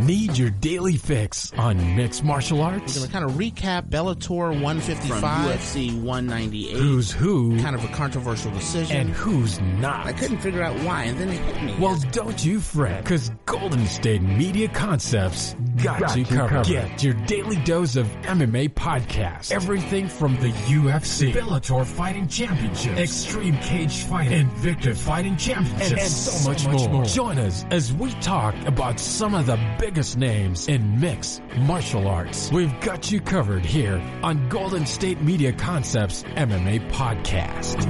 Need your daily fix on mixed martial arts? We're going to kind of recap Bellator 155. From UFC 198. Who's who? Kind of a controversial decision. And who's not? I couldn't figure out why, and then it hit me. Well, don't you fret, because Golden State Media Concepts got you covered. Get your daily dose of MMA podcasts. Everything from the UFC, Bellator Fighting Championships, Extreme Cage Fighting, Invicta Fighting Championships, and so much more. Join us as we talk about some of the biggest names in mixed martial arts. We've got you covered here on Golden State Media Concepts MMA Podcast.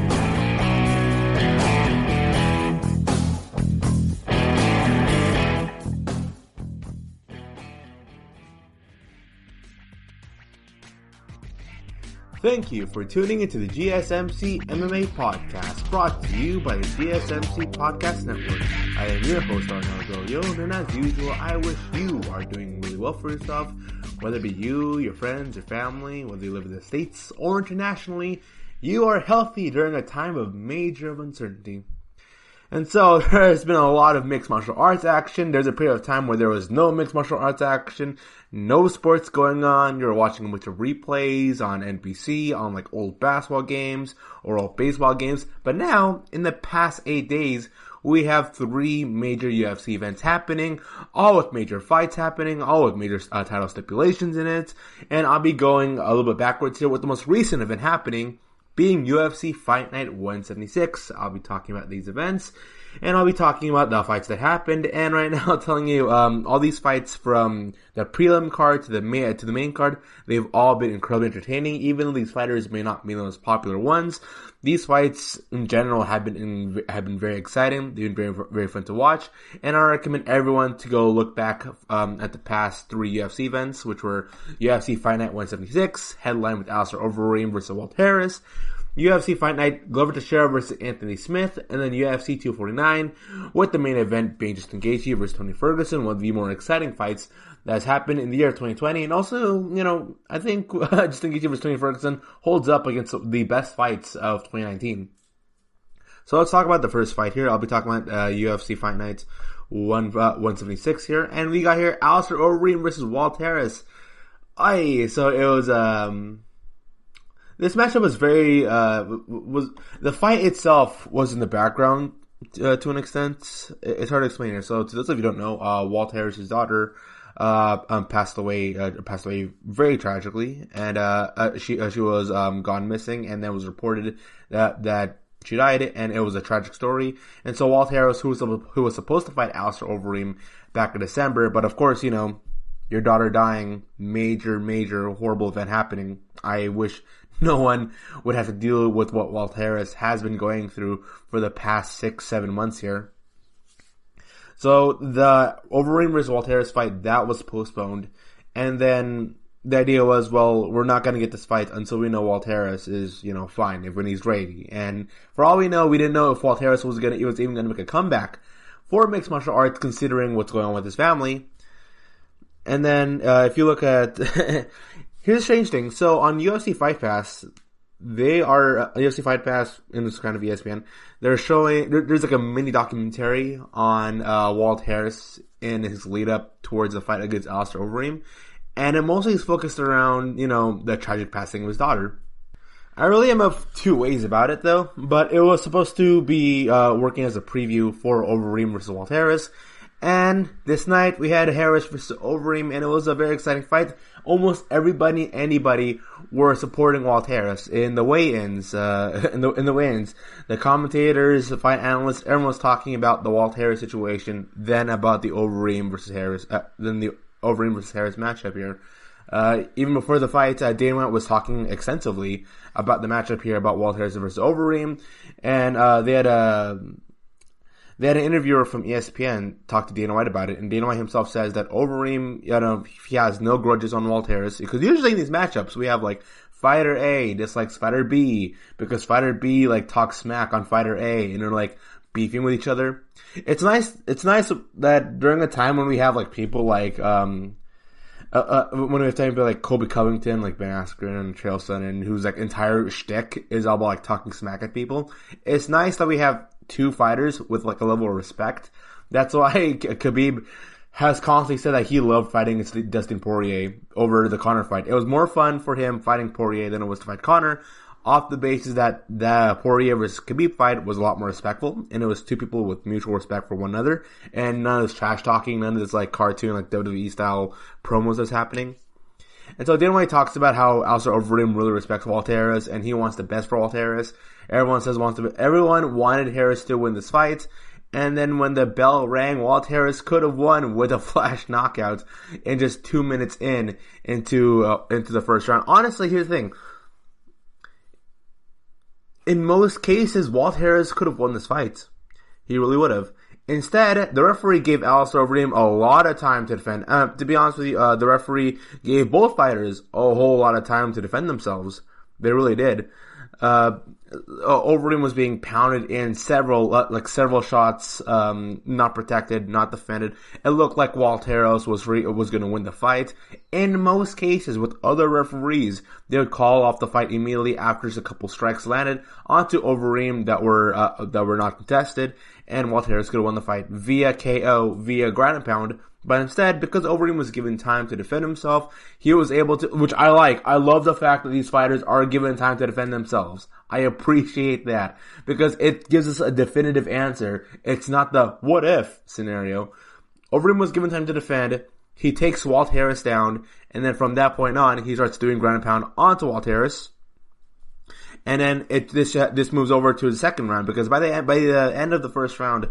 Thank you for tuning into the GSMC MMA Podcast, brought to you by the GSMC Podcast Network. I am your host, Arnold Goyo, and as usual, I wish you are doing really well for yourself, whether it be you, your friends, your family, whether you live in the States or internationally, you are healthy during a time of major uncertainty. And so, there's been a lot of mixed martial arts action. There's a period of time where there was no mixed martial arts action, no sports going on. You're watching a bunch of replays on NBC, on like old basketball games or old baseball games. But now, in the past 8 days, we have 3 major UFC events happening, all with major fights happening, all with major title stipulations in it. And I'll be going a little bit backwards here with the most recent event happening, being UFC Fight Night 176. I'll be talking about these events, and I'll be talking about the fights that happened, and right now telling you, all these fights from the prelim card to the main card, they've all been incredibly entertaining, even though these fighters may not be the most popular ones. These fights, in general, have been very exciting. They've been very, very fun to watch, and I recommend everyone to go look back, at the past 3 UFC events, which were UFC Fight Night 176, headlined with Alistair Overeem versus Walt Harris, UFC Fight Night Glover Teixeira versus Anthony Smith, and then UFC 249, with the main event being Justin Gaethje versus Tony Ferguson, one of the more exciting fights that's happened in the year 2020. And also, I think Justin Gaethje versus Tony Ferguson holds up against the best fights of 2019. So let's talk about the first fight here. I'll be talking about UFC Fight Night 176 here, and we got here Alistair Overeem versus Walt Harris. So it was this matchup was the fight itself was in the background to an extent. It's hard to explain here. So to those of you who don't know, Walt Harris' daughter passed away very tragically, and she was gone missing, and then it was reported that she died, and it was a tragic story. And so Walt Harris, who was supposed to fight Alistair Overeem back in December, but of course, your daughter dying, major horrible event happening. I wish no one would have to deal with what Walt Harris has been going through for the past 6-7 months here. So the Overeem versus Walt Harris fight, that was postponed. And then the idea was, well, we're not going to get this fight until we know Walt Harris is, fine, when he's ready. And for all we know, we didn't know if Walt Harris was even going to make a comeback for mixed martial arts, considering what's going on with his family. And then, if you look at, here's a strange thing. So on UFC Fight Pass, UFC Fight Pass, and this kind of ESPN, they're showing, there's like a mini documentary on, Walt Harris in his lead up towards the fight against Alistair Overeem. And it mostly is focused around, the tragic passing of his daughter. I really am of 2 ways about it though, but it was supposed to be, working as a preview for Overeem versus Walt Harris. And this night we had Harris versus Overeem, and it was a very exciting fight. Almost anybody were supporting Walt Harris in the weigh-ins. In the weigh-ins, the commentators, the fight analysts, everyone was talking about the Walt Harris situation, then about the Overeem versus Harris, matchup here. Even before the fight, Dana White was talking extensively about the matchup here, about Walt Harris versus Overeem, and they had an interviewer from ESPN talk to Dana White about it, and Dana White himself says that Overeem, he has no grudges on Walt Harris, because usually in these matchups we have like fighter A dislikes fighter B because fighter B talks smack on fighter A, and they're like beefing with each other. It's nice that during a time when we have people when we have time like Colby Covington, like Ben Askren and Chael Sonnen, whose entire shtick is all about talking smack at people. It's nice that we have 2 fighters with a level of respect. That's why Khabib has constantly said that he loved fighting Dustin Poirier over the Conor fight. It was more fun for him fighting Poirier than it was to fight Conor, off the basis that the Poirier versus Khabib fight was a lot more respectful, and it was two people with mutual respect for one another, and none of this trash talking, none of this like cartoon, like WWE style promos that's happening. And so Dana White talks about how Alistair Overeem really respects Walt Harris, and he wants the best for Walt Harris. Everyone wanted Harris to win this fight, and then when the bell rang, Walt Harris could have won with a flash knockout in just 2 minutes into the first round. Honestly, here's the thing. In most cases, Walt Harris could have won this fight. He really would have. Instead, the referee gave Alistair Overeem a lot of time to defend. To be honest with you, the referee gave both fighters a whole lot of time to defend themselves. They really did. Overeem was being pounded in several shots, not protected, not defended. It looked like Walt Harris was going to win the fight. In most cases, with other referees, they would call off the fight immediately after just a couple strikes landed onto Overeem that were not contested, and Walt Harris could have won the fight via KO, via ground and pound. But instead, because Overeem was given time to defend himself, he was able to, which I like. I love the fact that these fighters are given time to defend themselves. I appreciate that, because it gives us a definitive answer. It's not the what if scenario. Overeem was given time to defend. He takes Walt Harris down, and then from that point on, he starts doing ground and pound onto Walt Harris. And then this moves over to the second round, because by the end of the first round,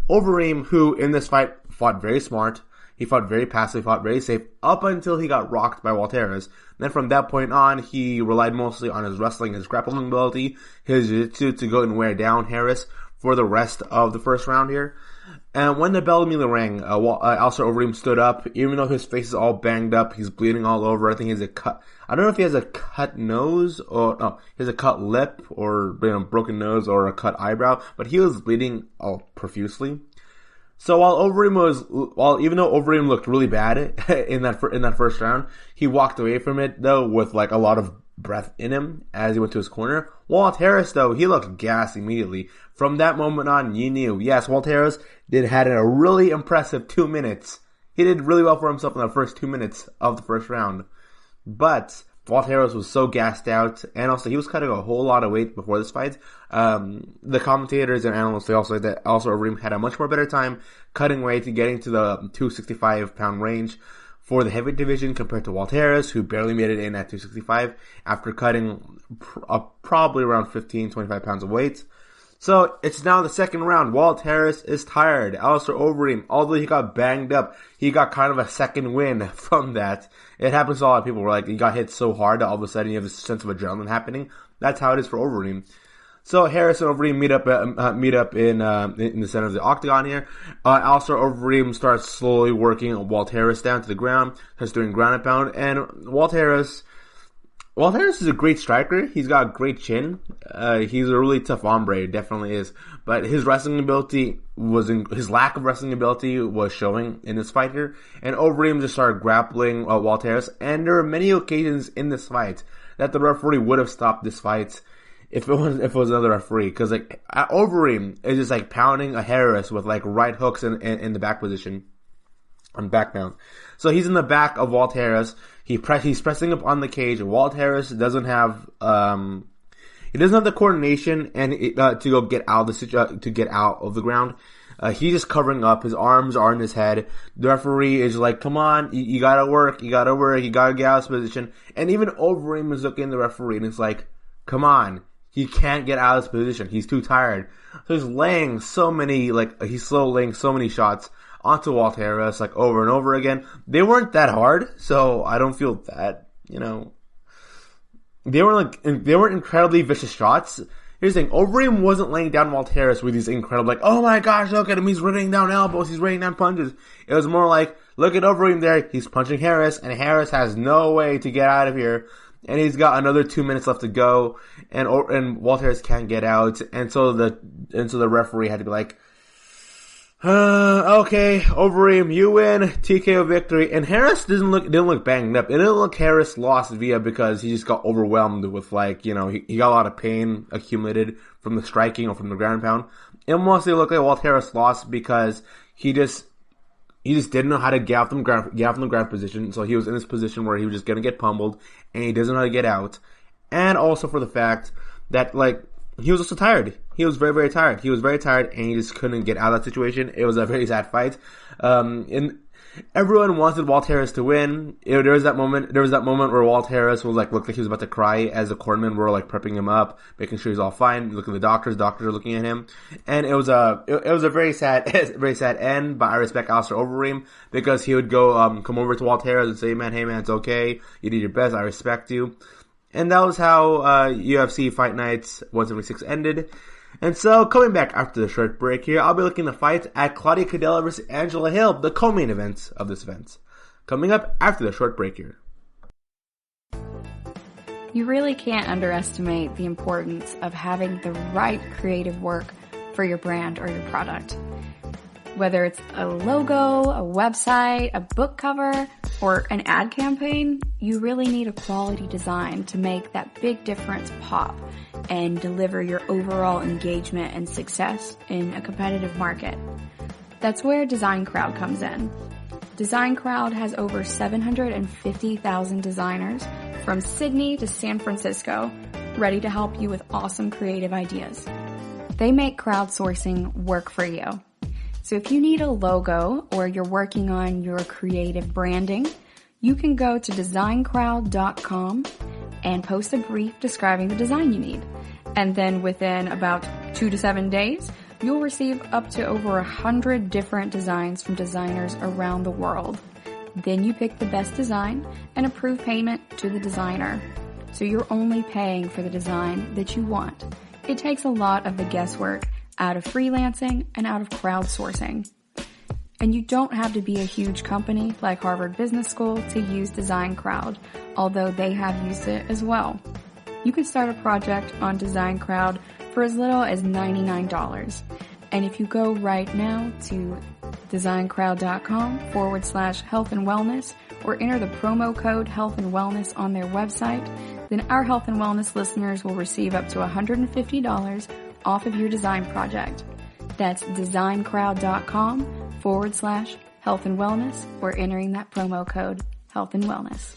Overeem, who in this fight fought very smart, he fought very passive, fought very safe, up until he got rocked by Walt Harris. Then from that point on, he relied mostly on his wrestling, his grappling ability, his jiu-jitsu to go and wear down Harris for the rest of the first round here. And when the bell immediately rang, Alistair Overeem stood up. Even though his face is all banged up, he's bleeding all over. I think he has a cut. I don't know if he has a cut nose or he has a cut lip or broken nose or a cut eyebrow, but he was bleeding profusely. So even though Overeem looked really bad in that first round, he walked away from it though with like a lot of breath in him as he went to his corner. Walt Harris though, he looked gassed immediately. From that moment on, you knew, yes, Walt Harris had a really impressive 2 minutes. He did really well for himself in the first 2 minutes of the first round. But Walt Harris was so gassed out, and also he was cutting a whole lot of weight before this fight. The commentators and analysts, they also said that Overeem had a much more better time cutting weight and getting to the 265-pound range for the heavyweight division compared to Walt Harris, who barely made it in at 265 after cutting probably around 15-25 pounds of weight. So it's now the second round. Walt Harris is tired. Alistair Overeem, although he got banged up, he got kind of a second win from that. It happens to a lot of people where like he got hit so hard that all of a sudden you have this sense of adrenaline happening. That's how it is for Overeem. So Harris and Overeem meet up in the center of the octagon here. Alistair Overeem starts slowly working Walt Harris down to the ground, starts doing ground and pound, and Walt Harris is a great striker. He's got a great chin. He's a really tough hombre, definitely is. But his wrestling ability his lack of wrestling ability was showing in this fight here. And Overeem just started grappling Walt Harris. And there were many occasions in this fight that the referee would have stopped this fight if it was another referee. Because like Overeem is just like pounding a Harris with like right hooks in the back position. On back mount. So he's in the back of Walt Harris. He's pressing up on the cage. Walt Harris doesn't have the coordination and to go get out of the ground. He's just covering up. His arms are in his head. The referee is like, "Come on, you gotta work. You gotta get out of this position." And even Overeem is looking at the referee and it's like, "Come on, he can't get out of this position. He's too tired." So he's laying so many shots onto Walt Harris, like, over and over again. They weren't that hard, so I don't feel that, they weren't incredibly vicious shots. Here's the thing, Overeem wasn't laying down Walt Harris with these incredible, like, oh my gosh, look at him, he's raining down elbows, he's raining down punches. It was more like, look at Overeem there, he's punching Harris, and Harris has no way to get out of here. And he's got another 2 minutes left to go, and Walt Harris can't get out, and so the referee had to be like, okay, Overeem, you win, TKO victory. And Harris didn't look banged up. It didn't look Harris lost because he just got overwhelmed with he got a lot of pain accumulated from the striking or from the ground pound. It mostly looked like Walt Harris lost because he just he just didn't know how to get off the ground position, so he was in this position where he was just going to get pummeled, and he doesn't know how to get out. And also for the fact that, like, he was also tired. He was very, very tired. He was very tired, and he just couldn't get out of that situation. It was a very sad fight. And everyone wanted Walt Harris to win. There was that moment where Walt Harris was, like, looked like he was about to cry as the cornermen were, like, prepping him up, making sure he's all fine. Look at the doctors. Doctors are looking at him. And it was a very sad, very sad end, but I respect Alistair Overeem because he would go, come over to Walt Harris and say, hey man, it's okay. You did your best. I respect you. And that was how UFC Fight Nights 176 ended. And so, coming back after the short break here, I'll be looking at the fight at Claudia Cadella versus Angela Hill, the co-main event of this event. Coming up after the short break here. You really can't underestimate the importance of having the right creative work for your brand or your product. Whether it's a logo, a website, a book cover, or an ad campaign, you really need a quality design to make that big difference pop and deliver your overall engagement and success in a competitive market. That's where Design Crowd comes in. Design Crowd has over 750,000 designers from Sydney to San Francisco ready to help you with awesome creative ideas. They make crowdsourcing work for you. So if you need a logo or you're working on your creative branding, you can go to designcrowd.com and post a brief describing the design you need. And then within about 2 to 7 days, you'll receive up to over 100 different designs from designers around the world. Then you pick the best design and approve payment to the designer. So you're only paying for the design that you want. It takes a lot of the guesswork out of freelancing and out of crowdsourcing. And you don't have to be a huge company like Harvard Business School to use Design Crowd, although they have used it as well. You can start a project on Design Crowd for as little as $99. And if you go right now to designcrowd.com/health and wellness or enter the promo code health and wellness on their website, then our health and wellness listeners will receive up to $150 off of your design project. That's designcrowd.com/health and wellness or entering that promo code health and wellness.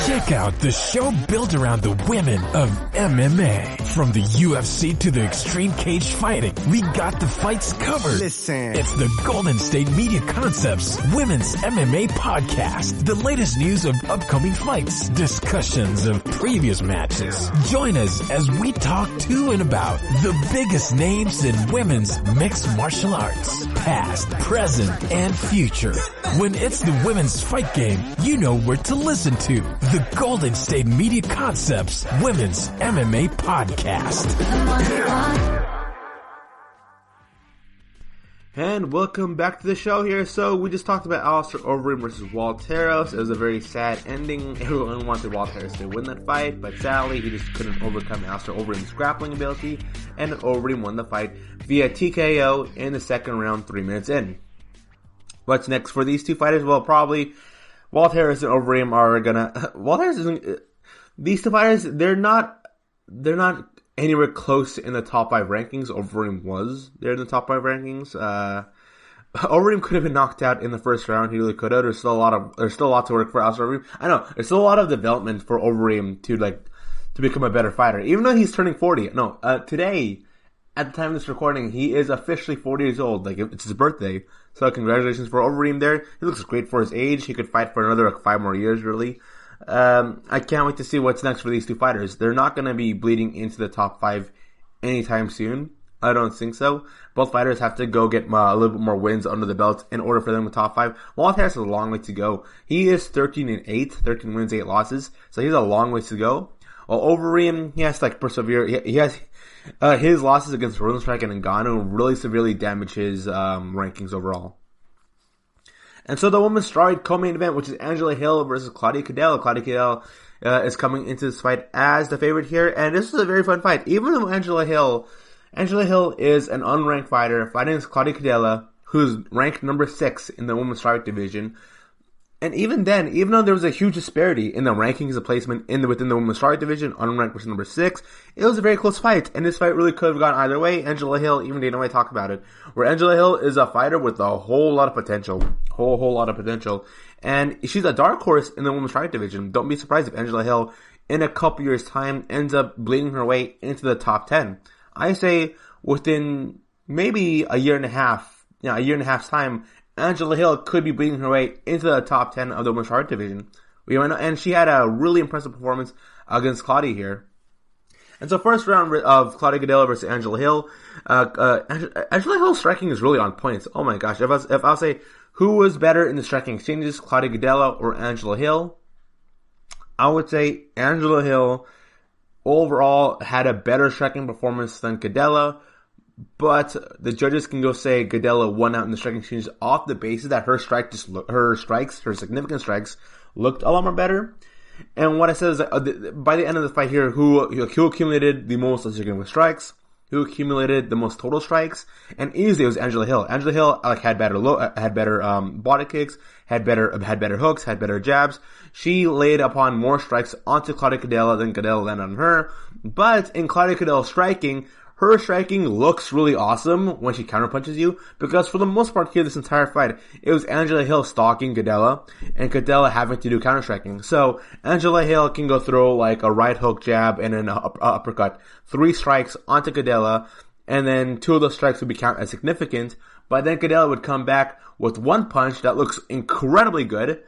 Check out the show built around the women of MMA. From the UFC to the extreme cage fighting, we got the fights covered. Listen. It's the Golden State Media Concepts Women's MMA Podcast. The latest news of upcoming fights, discussions of previous matches. Join us as we talk to and about the biggest names in women's mixed martial arts. Past, present, and future. When it's the women's fight game, you know where to listen to. The Golden State Media Concepts Women's MMA Podcast. And welcome back to the show here. So we just talked about Alistair Overeem versus Walt Harris. It was a very sad ending. Everyone wanted Walt Harris to win that fight, but sadly he just couldn't overcome Alistair Overeem's grappling ability, and Overeem won the fight via TKO in the second round, 3 minutes in. What's next for these two fighters? Well, probably Walt Harris and Overeem are gonna. Walt Harris isn't. These two fighters, they're not anywhere close in the top 5 rankings. Overeem was there in the top 5 rankings. Overeem could have been knocked out in the first round. He really could have. There's still a lot to work for Alistair Overeem. I know there's still a lot of development for Overeem to become a better fighter. Even though he's turning 40. No, today, at the time of this recording, he is officially 40 years old. Like, it's his birthday. So congratulations for Overeem there. He looks great for his age. He could fight for another 5 more years, really. I can't wait to see what's next for these two fighters. They're not going to be bleeding into the top 5 anytime soon. I don't think so. Both fighters have to go get a little bit more wins under the belt in order for them to top 5. Walt Harris has a long way to go. He is 13-8, 13 wins, 8 losses. So he's a long way to go. While Overeem, he has to persevere. He has his losses against Rosenstrike and Ngannou really severely damage his rankings overall. And so the women's strawweight co-main event, which is Angela Hill versus Claudia Cadella. Claudia Cadella is coming into this fight as the favorite here, and this is a very fun fight. Even though Angela Hill is an unranked fighter fighting against Claudia Cadella, who's ranked number 6 in the women's strawweight division. And even then, even though there was a huge disparity in the rankings of placement within the women's strawweight division, unranked versus number 6, it was a very close fight. And this fight really could have gone either way. Angela Hill, even Dana White talked about it, where Angela Hill is a fighter with a whole lot of potential. Whole lot of potential. And she's a dark horse in the women's strawweight division. Don't be surprised if Angela Hill, in a couple years' time, ends up bleeding her way into the top 10. I say within maybe a year and a half's time, Angela Hill could be bleeding her way into the top 10 of the women's strawweight division. And she had a really impressive performance against Claudia here. And so first round of Claudia Gadelha versus Angela Hill. Angela Hill's striking is really on point. Oh my gosh. If I'll say who was better in the striking exchanges, Claudia Gadelha or Angela Hill, I would say Angela Hill overall had a better striking performance than Gadelha. But the judges can go say Gadelha won out in the striking exchanges off the basis that her significant strikes looked a lot more better. And what I said is that by the end of the fight here, who accumulated the most significant strikes, who accumulated the most total strikes, and easily it was Angela Hill. Angela Hill had better body kicks, had better hooks, had better jabs. She laid upon more strikes onto Claudia Gadelha than Gadelha landed on her. But in Claudia Gadelha's striking, her striking looks really awesome when she counterpunches you, because for the most part here, this entire fight, it was Angela Hill stalking Gadelha, and Gadelha having to do counter-striking. So, Angela Hill can go throw like a right hook jab and an uppercut, 3 strikes onto Gadelha, and then 2 of those strikes would be counted as significant, but then Gadelha would come back with 1 punch that looks incredibly good. It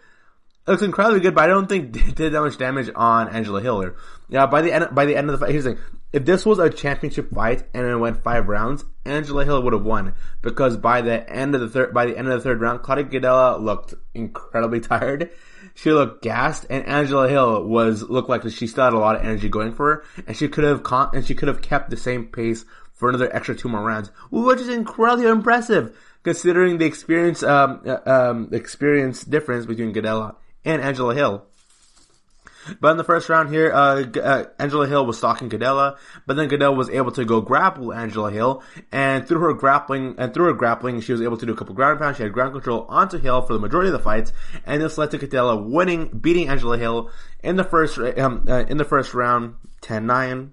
looks incredibly good, but I don't think it did that much damage on Angela Hill. Yeah, by the end of the fight, here's the thing. If this was a championship fight and it went 5 rounds, Angela Hill would have won, because by the end of the third round, Claudia Gadelha looked incredibly tired. She looked gassed, and Angela Hill looked like she still had a lot of energy going for her, and she could have kept the same pace for another extra 2 more rounds, which is incredibly impressive considering the experience difference between Gadelha and Angela Hill. But in the first round here, Angela Hill was stalking Gadelha, but then Gadelha was able to go grapple Angela Hill, and through her grappling, she was able to do a couple ground pounds. She had ground control onto Hill for the majority of the fights, and this led to Gadelha beating Angela Hill in the first round, 10-9.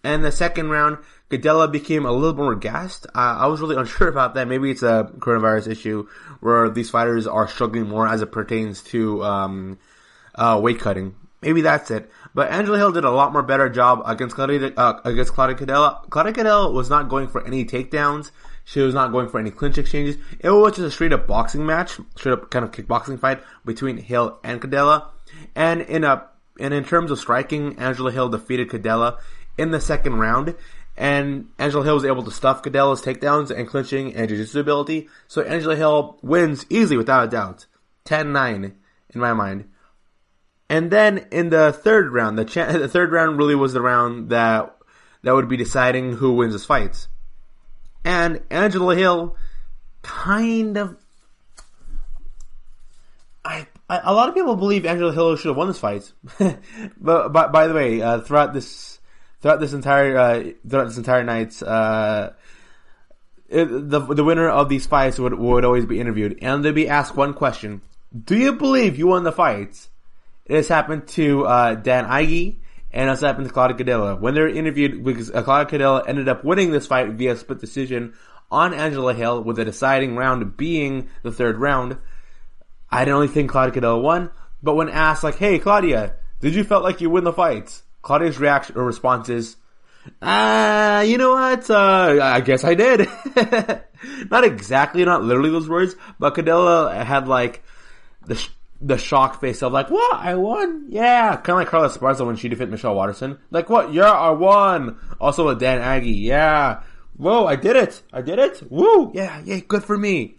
And the second round, Gadelha became a little more gassed. I was really unsure about that. Maybe it's a coronavirus issue where these fighters are struggling more as it pertains to weight cutting. Maybe that's it. But Angela Hill did a lot more better job against Claudia Gadelha. Claudia Gadelha was not going for any takedowns. She was not going for any clinch exchanges. It was just a straight up boxing match, straight up kind of kickboxing fight between Hill and Gadelha. And in terms of striking, Angela Hill defeated Gadelha in the second round. And Angela Hill was able to stuff Gadelha's takedowns and clinching and jiu-jitsu ability. So Angela Hill wins easily without a doubt. 10-9 in my mind. And then in the third round, the third round really was the round that would be deciding who wins this fight. And Angela Hill kind of... a lot of people believe Angela Hill should have won this fight. but by the way, throughout this entire night, the winner of these fights would always be interviewed, and they'd be asked one question: do you believe you won the fight? It has happened to Dan Ige, and it's happened to Claudia Gadelha. When they're interviewed, because Claudia Gadelha ended up winning this fight via split decision on Angela Hill, with the deciding round being the third round. I don't really think Claudia Gadelha won, but when asked, like, hey, Claudia, did you felt like you win the fight? Claudia's reaction or response is, you know what, I guess I did. Not exactly, not literally those words, but Gadelha had, like, the shock face of, like, what, I won? Yeah. Kind of like Carla Esparza when she defeated Michelle Watterson. Like, what? Yeah, I won. Also with Dan Ige. Yeah. Whoa, I did it. Woo. Yeah, good for me.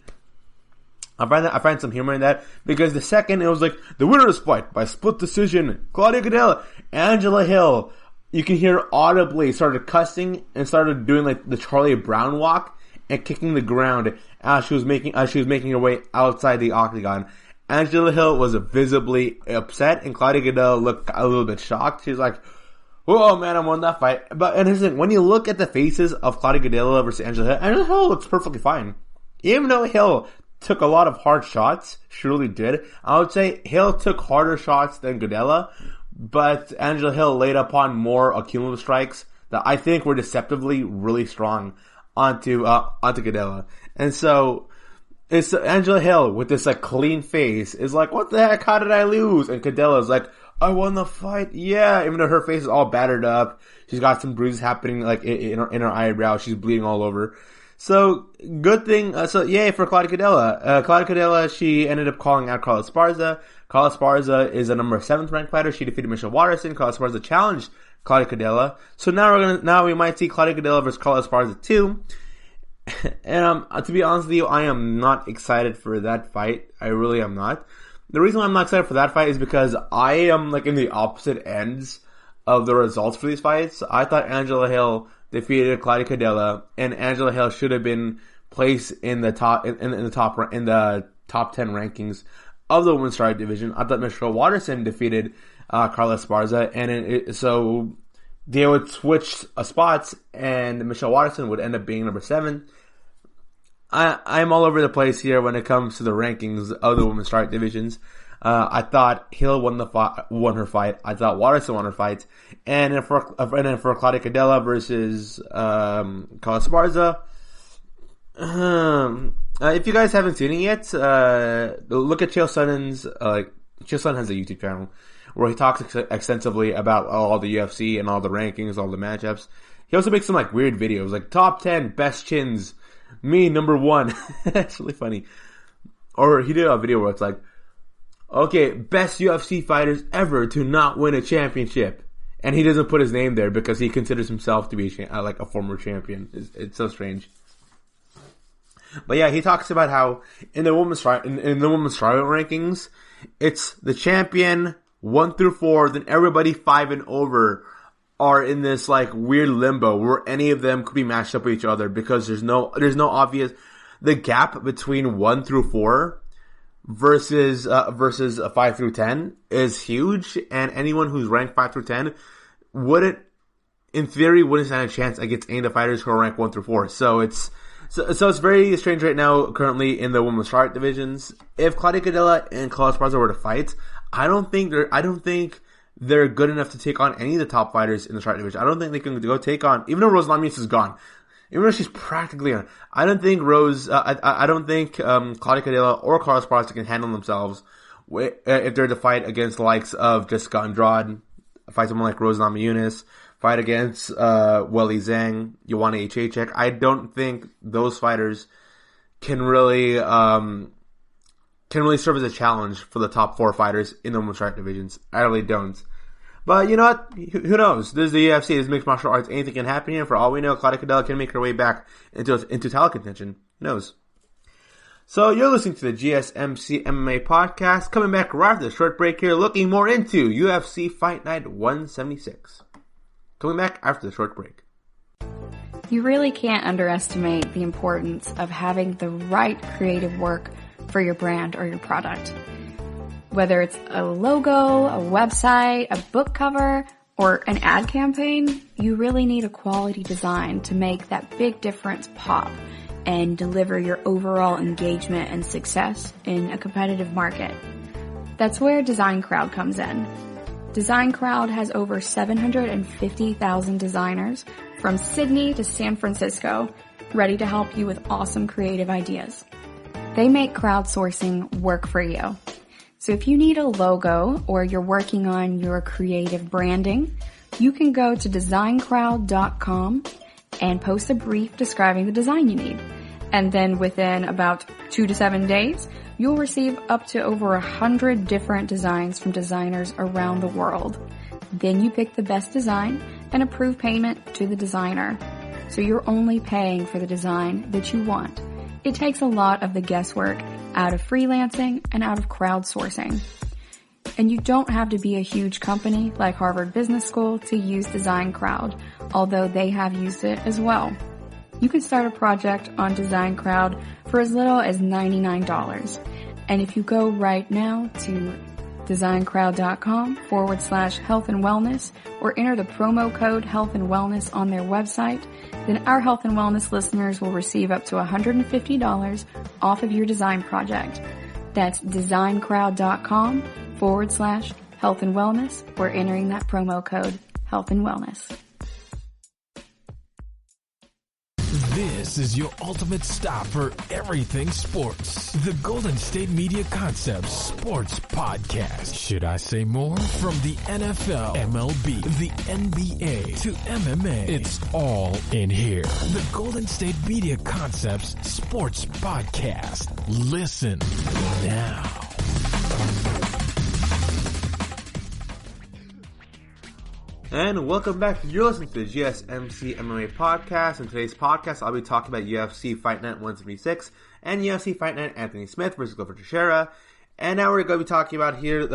I find some humor in that, because the second it was like, the winner of this fight by split decision, Claudia Gadelha, Angela Hill, you can hear audibly started cussing and started doing like the Charlie Brown walk and kicking the ground as she was making her way outside the octagon. Angela Hill was visibly upset, and Claudia Gadelha looked a little bit shocked. She was like, "Oh man, I won that fight." But and here's the thing: when you look at the faces of Claudia Gadelha versus Angela Hill looks perfectly fine. Even though Hill took a lot of hard shots. She really did. I would say Hill took harder shots than Gadella, but Angela Hill laid upon more cumulative strikes that I think were deceptively really strong onto Gadella. And so it's Angela Hill with this like clean face is like, what the heck? How did I lose? And Gadella's like, I won the fight. Yeah, even though her face is all battered up, she's got some bruises happening like in her eyebrow. She's bleeding all over. So good thing. So yay for Claudia Gadella. Claudia Gadella, she ended up calling out Carla Esparza. Carla Esparza is a number 7th ranked fighter. She defeated Michelle Waterson. Carla Esparza challenged Claudia Gadella. So now we might see Claudia Gadella versus Carla Esparza too. And to be honest with you, I am not excited for that fight. I really am not. The reason why I'm not excited for that fight is because I am like in the opposite ends of the results for these fights. I thought Angela Hill defeated Claudia Gadella, and Angela Hill should have been placed in the top in the top 10 rankings of the women's strawweight division. I thought Michelle Waterson defeated Carla Esparza, and so they would switch spots, and Michelle Waterson would end up being number 7. I'm all over the place here when it comes to the rankings of the women's strawweight divisions. I thought Hill won her fight. I thought Waterson won her fight. And then for Claudia Gadella versus Carla Esparza, if you guys haven't seen it yet, look at Chael Sonnen's. Chael Sonnen has a YouTube channel where he talks extensively about all the UFC and all the rankings, all the matchups. He also makes some like weird videos, like top 10 best chins. Me, number 1. That's really funny. Or he did a video where it's like, okay, best UFC fighters ever to not win a championship. And he doesn't put his name there because he considers himself to be like a former champion. It's so strange. But yeah, he talks about how in the women's strawweight rankings, it's the champion 1 through 4, then everybody 5 and over are in this like weird limbo where any of them could be matched up with each other because there's no obvious, the gap between 1 through 4 versus 5 through 10 is huge, and anyone who's ranked 5 through 10 wouldn't stand a chance against any of the fighters who are ranked 1 through 4. So it's very strange right now currently in the women's strawweight divisions. If Claudia Gadella and Carla Esparza were to fight, I don't think they're good enough to take on any of the top fighters in the strawweight division. I don't think they can go take on, even though Rose Namajunas is gone, even though she's practically on. I don't think Claudia Gadella or Carla Esparza can handle themselves if they're to fight against the likes of Jessica Andrade, fight someone like Rose Namajunas, fight against Weili Zhang, Joanna Jędrzejczyk. I don't think those fighters can really serve as a challenge for the top 4 fighters in the women's strawweight divisions. I really don't. But you know what? Who knows? This is the UFC. This is mixed martial arts. Anything can happen here. For all we know, Claudia Gadella can make her way back into title contention. Who knows? So you're listening to the GSMC MMA podcast. Coming back right after the short break here, looking more into UFC Fight Night 176. Coming back after the short break. You really can't underestimate the importance of having the right creative work for your brand or your product. Whether it's a logo, a website, a book cover, or an ad campaign, you really need a quality design to make that big difference pop and deliver your overall engagement and success in a competitive market. That's where Design Crowd comes in. Design Crowd has over 750,000 designers from Sydney to San Francisco ready to help you with awesome creative ideas. They make crowdsourcing work for you. So if you need a logo or you're working on your creative branding, you can go to designcrowd.com and post a brief describing the design you need. And then within about 2 to 7 days, you'll receive up to over 100 different designs from designers around the world. Then you pick the best design and approve payment to the designer. So you're only paying for the design that you want. It takes a lot of the guesswork out of freelancing and out of crowdsourcing. And you don't have to be a huge company like Harvard Business School to use Design Crowd, although they have used it as well. You can start a project on Design Crowd for as little as $99. And if you go right now to designcrowd.com/health and wellness or enter the promo code health and wellness on their website, then our health and wellness listeners will receive up to $150 off of your design project. That's designcrowd.com/health and wellness or entering that promo code health and wellness. This is your ultimate stop for everything sports. The Golden State Media Concepts Sports Podcast. Should I say more? From the NFL, MLB, the NBA to MMA, it's all in here. The Golden State Media Concepts Sports Podcast. Listen now. And welcome back. You're listening to the GSMC MMA podcast. In today's podcast, I'll be talking about UFC Fight Night 176 and UFC Fight Night Anthony Smith versus Glover Teixeira. And now we're going to be talking about here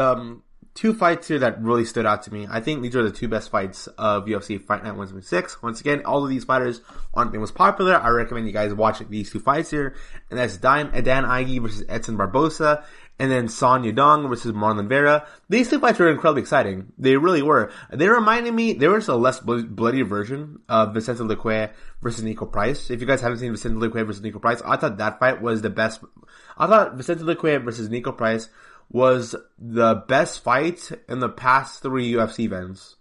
two fights here that really stood out to me. I think these are the two best fights of UFC Fight Night 176. Once again, all of these fighters aren't the most popular. I recommend you guys watch these two fights here. And that's Dan Ige versus Edson Barboza. And then Son Yadong versus Marlon Vera. These two fights were incredibly exciting. They really were. They reminded me, they were just a less bloody version of Vicente Luque versus Nico Price. If you guys haven't seen Vicente Luque versus Nico Price, I thought that fight was the best. I thought Vicente Luque versus Nico Price was the best fight in the past 3 UFC events.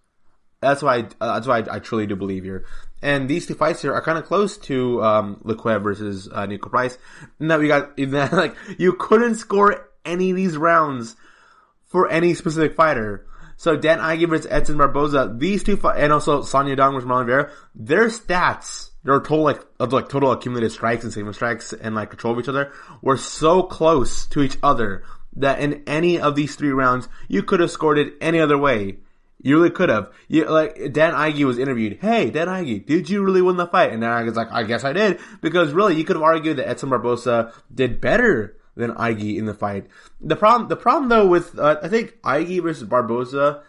That's why I truly do believe here. And these two fights here are kind of close to Luque versus Nico Price. Now we got like you couldn't score any of these rounds for any specific fighter. So Dan Ige versus Edson Barboza, these two and also Son Yadong versus Marlon Vera, their stats, their total accumulated strikes and saving strikes and like control of each other were so close to each other that in any of these 3 rounds you could have scored it any other way. You really could have. Like Dan Ige was interviewed. Hey, Dan Ige, did you really win the fight? And Dan Ige's like, I guess I did, because really you could have argued that Edson Barboza did better than Ige in the fight. The problem though with, I think Ige versus Barboza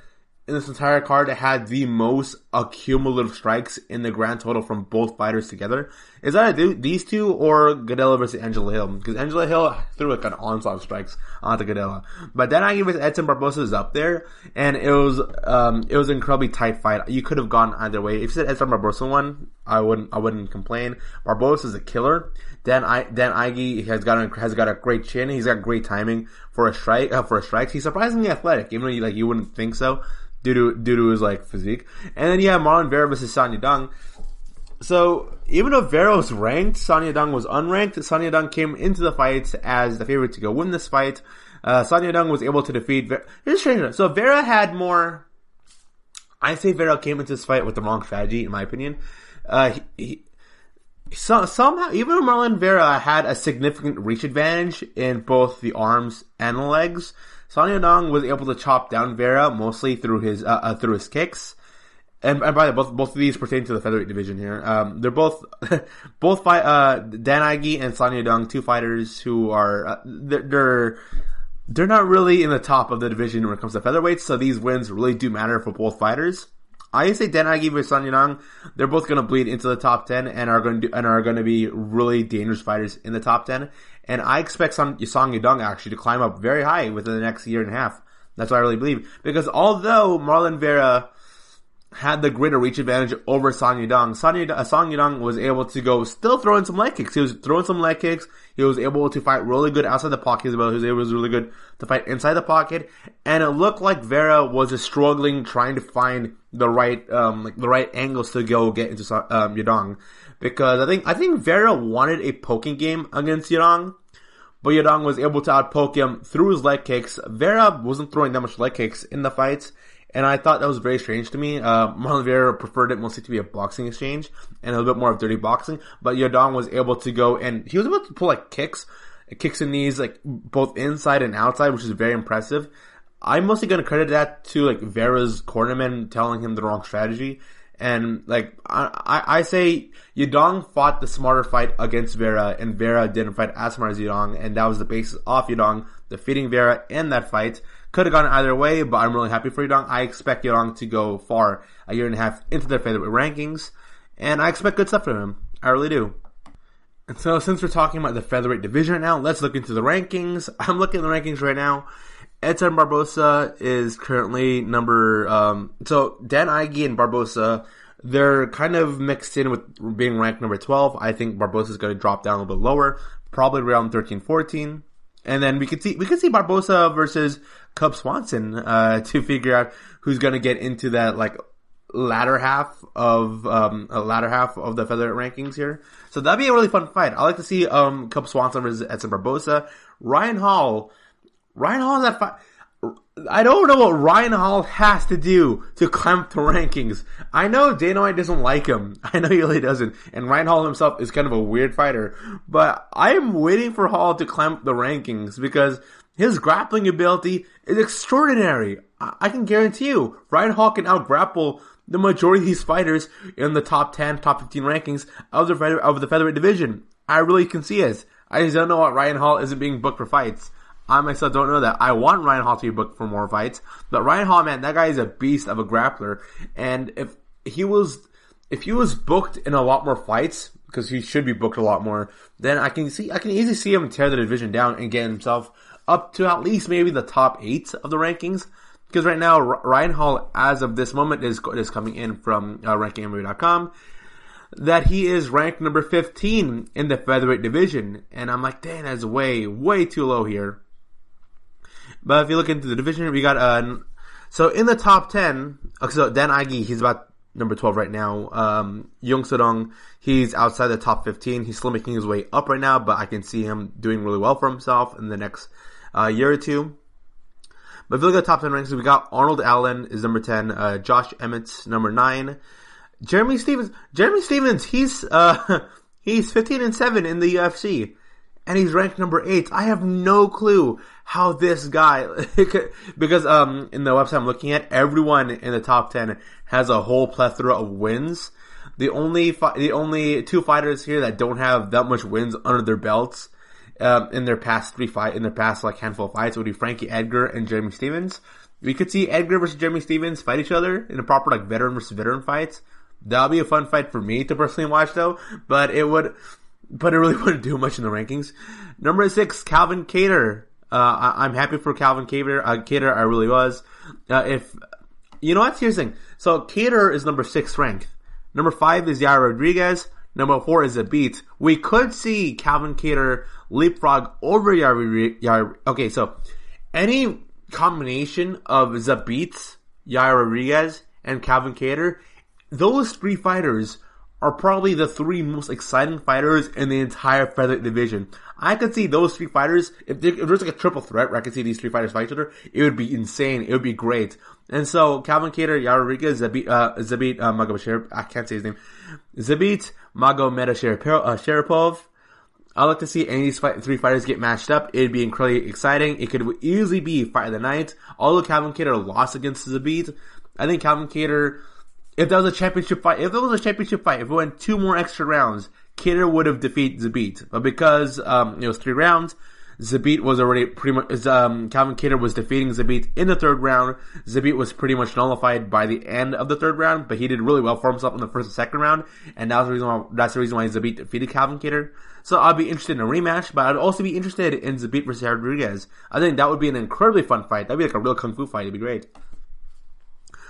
in this entire card had the most accumulative strikes in the grand total from both fighters together. Is that these two or Gadella versus Angela Hill? Because Angela Hill threw like an onslaught of strikes onto Gadella. But then Ige versus Edson Barboza is up there, and it was an incredibly tight fight. You could have gone either way. If you said Edson Barboza won, I wouldn't complain. Barboza is a killer. Dan Ige has got a great chin. He's got great timing for strikes. He's surprisingly athletic, even though you wouldn't think so due to his like physique. And then you have Marlon Vera versus Son Yadong. So even though Vera was ranked, Son Yadong was unranked. Son Yadong came into the fight as the favorite to go win this fight. Son Yadong was able to defeat Vera. Here's strange. So Vera had more. I say Vera came into this fight with the wrong strategy, in my opinion. Somehow, even though Marlon Vera had a significant reach advantage in both the arms and the legs, Son Yadong was able to chop down Vera mostly through his kicks. And by the way, both of these pertain to the featherweight division here. They're both Dan Ige and Son Yadong, two fighters who are they're not really in the top of the division when it comes to featherweights. So these wins really do matter for both fighters. I say Dan Ige versus Son Yadong, they're both going to bleed into the top 10 and are going to be really dangerous fighters in the top 10. And I expect Son Yadong actually to climb up very high within the next year and a half. That's what I really believe. Because although Marlon Vera had the greater reach advantage over Son Yadong, Son Yadong was able to still throw in some leg kicks. He was throwing some leg kicks. He was able to fight really good outside the pocket as well. He was really good to fight inside the pocket. And it looked like Vera was just struggling trying to find the right angles to go get into Yadong. Because I think Vera wanted a poking game against Yadong, but Yadong was able to outpoke him through his leg kicks. Vera wasn't throwing that much leg kicks in the fights, and I thought that was very strange to me. Marlon Vera preferred it mostly to be a boxing exchange and a little bit more of dirty boxing, but Yadong was able to go and he was able to pull like kicks and knees like both inside and outside, which is very impressive. I'm mostly going to credit that to like Vera's cornerman telling him the wrong strategy. And like I say Yadong fought the smarter fight against Vera, and Vera didn't fight as smart as Yadong, and that was the basis of Yadong defeating Vera in that fight. Could have gone either way, but I'm really happy for Yadong. I expect Yadong to go far a year and a half into the featherweight rankings, and I expect good stuff from him. I really do. And so since we're talking about the featherweight division right now, let's look into the rankings. I'm looking at the rankings right now, Edson Barbosa is currently so Dan Ige and Barbosa, they're kind of mixed in with being ranked number 12. I think Barbosa is going to drop down a little bit lower, probably around 13, 14. And then we could see Barbosa versus Cub Swanson, to figure out who's going to get into that, like, latter half of the featherweight rankings here. So that'd be a really fun fight. I like to see, Cub Swanson versus Edson Barbosa. Ryan Hall is that fight. I don't know what Ryan Hall has to do to climb up the rankings. I know Dana White doesn't like him. I know he really doesn't. And Ryan Hall himself is kind of a weird fighter. But I am waiting for Hall to climb up the rankings because his grappling ability is extraordinary. I can guarantee you, Ryan Hall can out-grapple the majority of these fighters in the top 10, top 15 rankings of the featherweight division. I really can see it. I just don't know why Ryan Hall isn't being booked for fights. I myself don't know that. I want Ryan Hall to be booked for more fights, but Ryan Hall, man, that guy is a beast of a grappler. And if he was booked in a lot more fights, because he should be booked a lot more, then I can easily see him tear the division down and get himself up to at least maybe the top 8 of the rankings. Because right now, Ryan Hall, as of this moment, is coming in from RankingMMA.com, that he is ranked number 15 in the featherweight division. And I'm like, dang, that's way, way too low here. But if you look into the division, we got, so in the top 10, so Dan Ige, he's about number 12 right now. Jung Sedong, he's outside the top 15. He's still making his way up right now, but I can see him doing really well for himself in the next year or two. But if you look at the top 10 rankings, we got Arnold Allen is number 10, Josh Emmett's number 9, Jeremy Stevens, he's 15-7 in the UFC. And he's ranked number 8. I have no clue how this guy, because in the website I'm looking at, everyone in the top 10 has a whole plethora of wins. The only 2 fighters here that don't have that much wins under their belts in their past like handful of fights would be Frankie Edgar and Jeremy Stevens. We could see Edgar versus Jeremy Stevens fight each other in a proper like veteran versus veteran fight. That would be a fun fight for me to personally watch though, but it really wouldn't do much in the rankings. Number 6, Calvin Kattar. I'm happy for Calvin Kattar. I really was. If you know what, here's the thing. So Kattar is number 6 ranked. Number 5 is Yair Rodriguez. Number 4 is Zabit. We could see Calvin Kattar leapfrog over Yair. Okay, so any combination of Zabit, Yair Rodriguez, and Calvin Kattar, those 3 fighters are probably the 3 most exciting fighters in the entire featherweight division. I could see those 3 fighters, if there's like a triple threat where I could see these 3 fighters fight each other, it would be insane. It would be great. And so, Calvin Kattar, Yair Rodriguez, Zabit Magomedov, I can't say his name, Zabit Magomedov, I'd like to see any of these 3 fighters get matched up. It'd be incredibly exciting. It could easily be fight of the night. Although Calvin Kattar lost against Zabit, I think Calvin Kattar, if that was a championship fight, if it went 2 more extra rounds, Kattar would have defeated Zabit. But because it was 3 rounds, Zabit was already pretty much, Calvin Kattar was defeating Zabit in the 3rd round. Zabit was pretty much nullified by the end of the 3rd round, but he did really well for himself in the 1st and 2nd round, and that's the reason why Zabit defeated Calvin Kattar. So I'd be interested in a rematch, but I'd also be interested in Zabit versus Rodriguez. I think that would be an incredibly fun fight. That'd be like a real kung fu fight. It'd be great.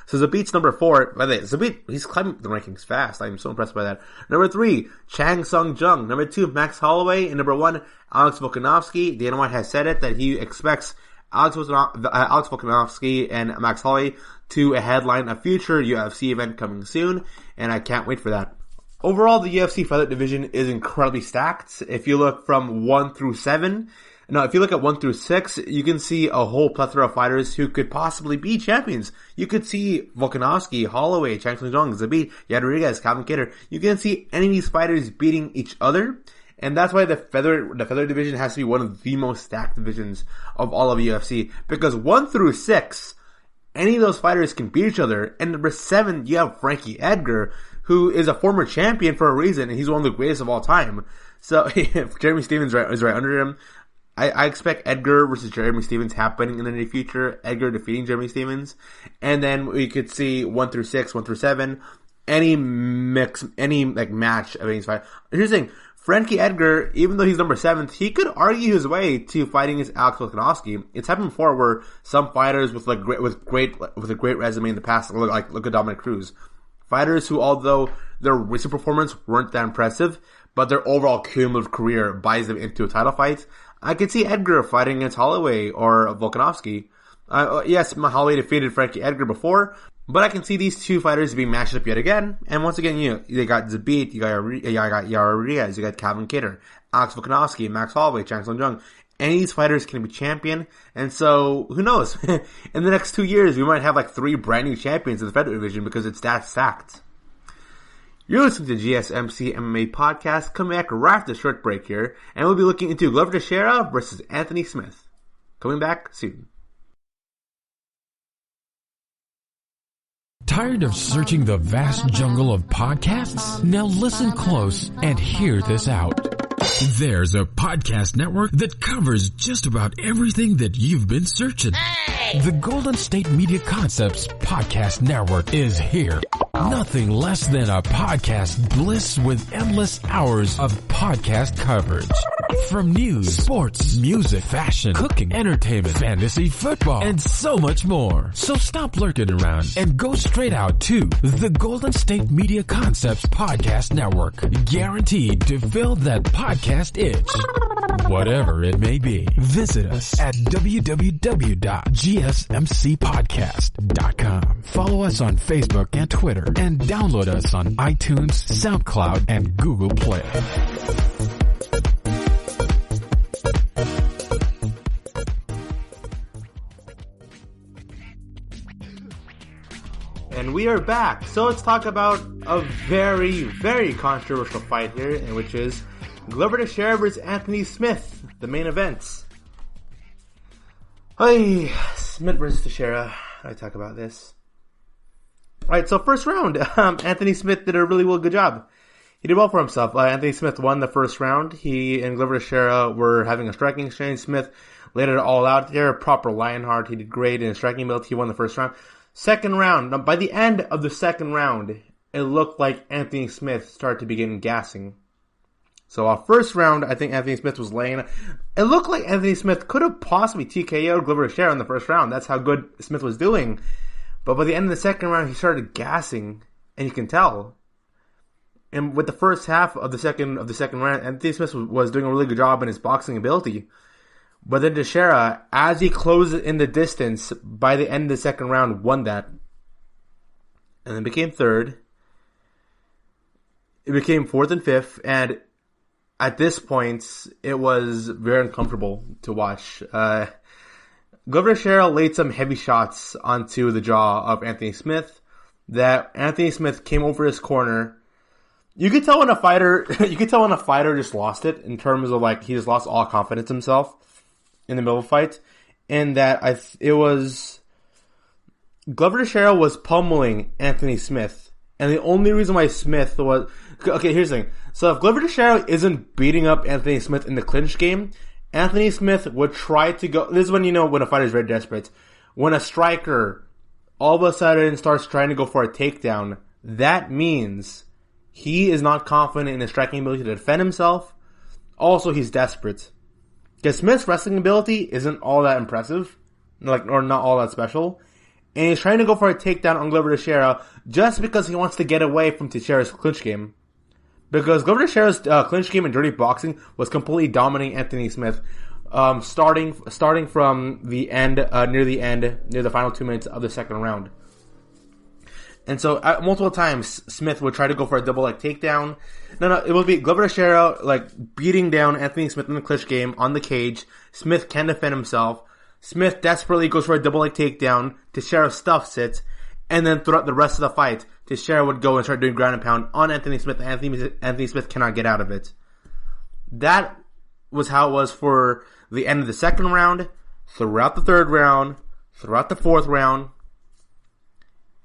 So Zabit's number 4. By the way, Zabit, he's climbing the rankings fast. I'm so impressed by that. Number 3, Chang Sung Jung. Number 2, Max Holloway. And number 1, Alex Volkanovski. Dana White has said it that he expects Alex Volkanovski and Max Holloway to headline a future UFC event coming soon. And I can't wait for that. Overall, the UFC featherweight division is incredibly stacked. If you look from 1 through 7, no, if you look at 1 through 6, you can see a whole plethora of fighters who could possibly be champions. You could see Volkanovski, Holloway, Chang Sung Jung, Zabit, Yair Rodriguez, Calvin Kattar. You can see any of these fighters beating each other. And that's why the featherweight division has to be one of the most stacked divisions of all of UFC. Because 1 through 6, any of those fighters can beat each other. And number 7, you have Frankie Edgar, who is a former champion for a reason, and he's one of the greatest of all time. So if Jeremy Stevens is right under him, I expect Edgar versus Jeremy Stevens happening in the near future. Edgar defeating Jeremy Stevens. And then we could see 1 through 6, 1 through 7, any match of any fight. Here's the thing. Frankie Edgar, even though he's number 7th, he could argue his way to fighting against Alex Volkanovski. It's happened before where some fighters with a great resume in the past, look at Dominic Cruz, fighters who, although their recent performance weren't that impressive, but their overall cumulative career buys them into a title fight. I could see Edgar fighting against Holloway or Volkanovski. Yes, Holloway defeated Frankie Edgar before, but I can see these two fighters being matched up yet again. And once again, you got Zabit, you got Yair Diaz, you got Calvin Kattar, Alex Volkanovski, Max Holloway, Chang Sung Jung. Any of these fighters can be champion. And so, who knows? In the next 2 years, we might have like 3 brand new champions in the featherweight division because it's that stacked. You're listening to GSMC MMA podcast. Coming back right after the short break here, and we'll be looking into Glover Teixeira versus Anthony Smith. Coming back soon. Tired of searching the vast jungle of podcasts? Now listen close and hear this out. There's a podcast network that covers just about everything that you've been searching. Hey! The Golden State Media Concepts Podcast Network is here. Nothing less than a podcast bliss with endless hours of podcast coverage. From news, sports, music, fashion, cooking, entertainment, fantasy, football, and so much more. So stop lurking around and go straight out to the Golden State Media Concepts Podcast Network. Guaranteed to fill that podcast itch. Whatever it may be. Visit us at www.gsmcpodcast.com. Follow us on Facebook and Twitter, and download us on iTunes, SoundCloud, and Google Play. And we are back. So let's talk about a very, very controversial fight here, and which is Glover Teixeira versus Anthony Smith, the main event. Hey, Smith versus Teixeira. I talk about this. Alright, so first round, Anthony Smith did a really good job. He did well for himself. Anthony Smith won the first round. He and Glover Teixeira were having a striking exchange. Smith laid it all out there. Proper Lionheart. He did great in striking ability. He won the first round. Second round. By the end of the second round, it looked like Anthony Smith started to begin gassing. So first round, I think Anthony Smith was laying. It looked like Anthony Smith could have possibly TKO'd Glover Teixeira in the first round. That's how good Smith was doing. But by the end of the second round, he started gassing, and you can tell. And with the first half of the second round, Anthony Smith was doing a really good job in his boxing ability. But then Teixeira, as he closed in the distance, by the end of the second round, won that. And then became third. It became fourth and fifth, and at this point, it was very uncomfortable to watch. Glover Teixeira laid some heavy shots onto the jaw of Anthony Smith that Anthony Smith came over his corner. You could tell when a fighter just lost it in terms of like he just lost all confidence in himself in the middle of the fight, and that it was Glover Teixeira was pummeling Anthony Smith, and the only reason why Smith was okay. Here's the thing: so if Glover Teixeira isn't beating up Anthony Smith in the clinch game, Anthony Smith would try to go. This is when you know when a fighter is very desperate. When a striker all of a sudden starts trying to go for a takedown, that means he is not confident in his striking ability to defend himself. Also, he's desperate. Because Smith's wrestling ability isn't all that impressive, or not all that special. And he's trying to go for a takedown on Glover Teixeira just because he wants to get away from Teixeira's clinch game. Because Glover Teixeira's clinch game in dirty boxing was completely dominating Anthony Smith, starting from the end, near the final 2 minutes of the second round. And so, multiple times, Smith would try to go for a double leg takedown. No, it would be Glover Teixeira, beating down Anthony Smith in the clinch game on the cage. Smith can defend himself. Smith desperately goes for a double leg takedown. Teixeira stuffs it. And then throughout the rest of the fight, Teixeira would go and start doing ground and pound on Anthony Smith, and Anthony Smith cannot get out of it. That was how it was for the end of the second round, throughout the third round, throughout the fourth round.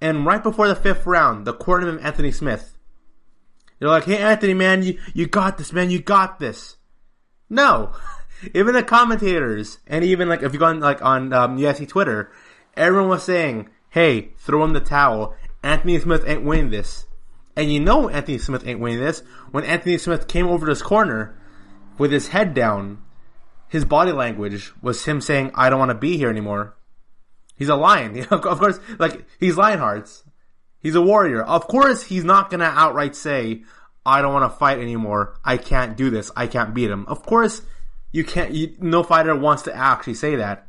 And right before the fifth round, the cornerman of Anthony Smith, they're like, "Hey Anthony, man, you got this, man, you got this." No. Even the commentators, and even if you go on UFC Twitter, everyone was saying, "Hey, throw in the towel. Anthony Smith ain't winning this." And you know Anthony Smith ain't winning this. When Anthony Smith came over to his corner with his head down, his body language was him saying, I don't want to be here anymore. He's a lion. Of course, like, he's Lionheart's. He's a warrior. Of course, he's not going to outright say, I don't want to fight anymore. I can't do this. I can't beat him. Of course, no fighter wants to actually say that.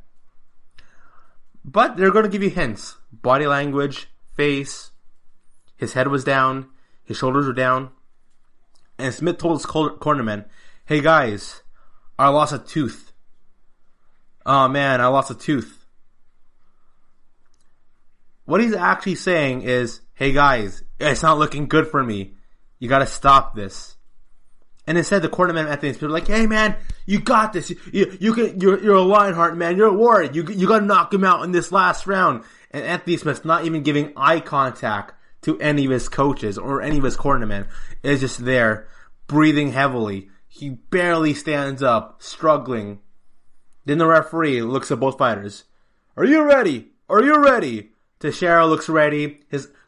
But they're going to give you hints. Body language, face, his head was down, his shoulders were down. And Smith told his cornermen, hey guys, I lost a tooth. Oh man, I lost a tooth. What he's actually saying is, hey guys, it's not looking good for me. You gotta stop this. And instead, the cornermen Anthony Smith were like, hey man, you got this. You're a Lionheart, man. You're a warrior. You gotta knock him out in this last round. And Anthony Smith's not even giving eye contact to any of his coaches or any of his cornermen. Is just there, breathing heavily. He barely stands up, struggling. Then the referee looks at both fighters. Are you ready? Are you ready? Teixeira looks ready.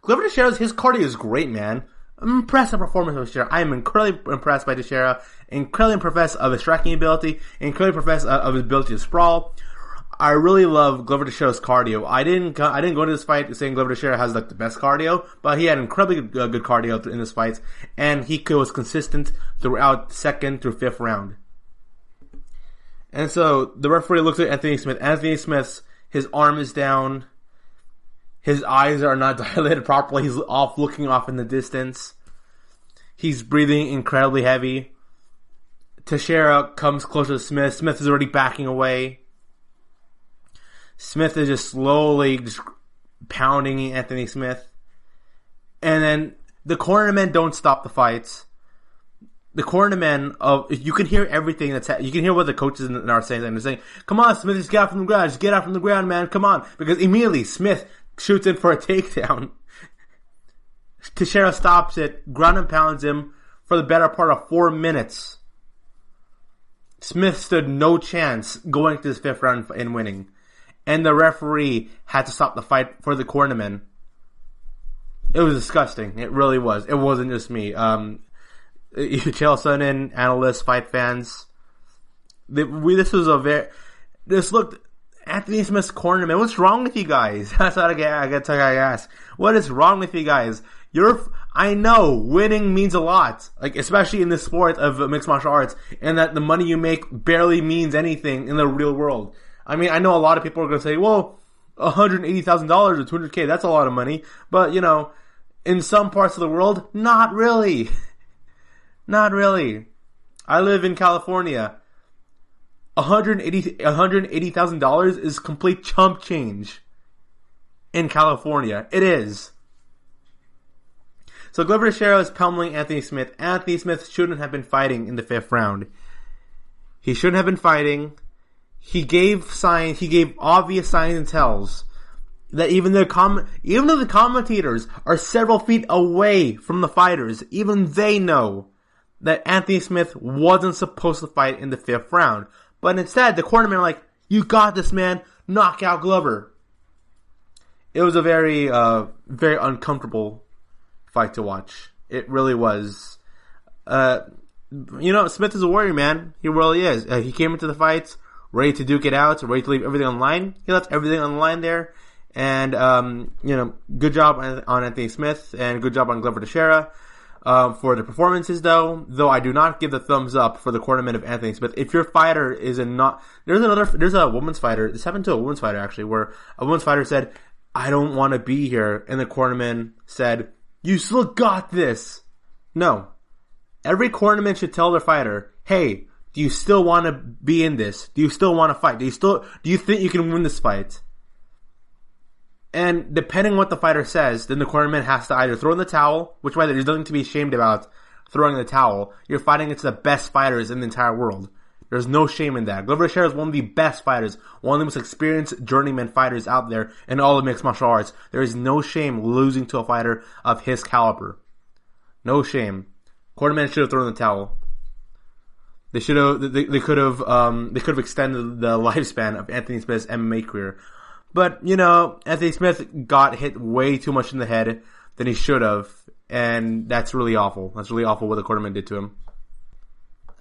Glover Teixeira's his cardio is great, man. I'm impressed with the performance of Teixeira. I am incredibly impressed by Teixeira. Incredibly impressed of his striking ability. Incredibly impressed of his ability to sprawl. I really love Glover Teixeira's cardio. I didn't go into this fight saying Glover Teixeira has like the best cardio, but he had incredibly good cardio in this fight, and he was consistent throughout second through fifth round. And so the referee looks at Anthony Smith. Anthony Smith's his arm is down. His eyes are not dilated properly. He's looking off in the distance. He's breathing incredibly heavy. Teixeira comes closer to Smith. Smith is already backing away. Smith is just slowly just pounding Anthony Smith. And then the cornermen don't stop the fights. The cornermen, you can hear everything you can hear what the coaches are saying. They're saying, come on, Smith, just get out from the ground. Just get out from the ground, man. Come on. Because immediately Smith shoots in for a takedown. Teixeira stops it, ground and pounds him for the better part of 4 minutes. Smith stood no chance going to this fifth round and winning. And the referee had to stop the fight for the cornermen. It was disgusting. It really was. It wasn't just me. Chael Sonnen, analysts, fight fans. This looked Anthony Smith's cornerman. What's wrong with you guys? That's what I got to ask. What is wrong with you guys? I know winning means a lot, like especially in this sport of mixed martial arts, and that the money you make barely means anything in the real world. I mean, I know a lot of people are going to say, well, $180,000 or $200K, that's a lot of money. But, in some parts of the world, not really. Not really. I live in California. $180,000 is complete chump change in California. It is. So Glover Teixeira is pummeling Anthony Smith. Anthony Smith shouldn't have been fighting in the fifth round. He shouldn't have been fighting. He gave obvious signs and tells that even though the commentators are several feet away from the fighters, even they know that Anthony Smith wasn't supposed to fight in the fifth round. But instead, the cornermen are like, you got this, man. Knock out Glover. It was a very, very uncomfortable fight to watch. It really was. Smith is a warrior, man. He really is. He came into the fights ready to duke it out, ready to leave everything on the line. He left everything on the line there. And, good job on Anthony Smith and good job on Glover Teixeira. For the performances, though I do not give the thumbs up for the cornermen of Anthony Smith. If your fighter is there's a woman's fighter, this happened to a woman's fighter actually, where a woman's fighter said, I don't want to be here, and the cornerman said, you still got this. No. Every cornerman should tell their fighter, hey, do you still want to be in this? Do you still want to fight? Do you think you can win this fight? And depending on what the fighter says, then the cornerman has to either throw in the towel, which by the way, there's nothing to be ashamed about throwing in the towel. You're fighting against the best fighters in the entire world. There's no shame in that. Glover Teixeira is one of the best fighters, one of the most experienced journeyman fighters out there in all of mixed martial arts. There is no shame losing to a fighter of his caliber. No shame. Cornerman should have thrown in the towel. They could have extended the lifespan of Anthony Smith's MMA career. But, Anthony Smith got hit way too much in the head than he should have. and that's really awful. That's really awful what the cornerman did to him.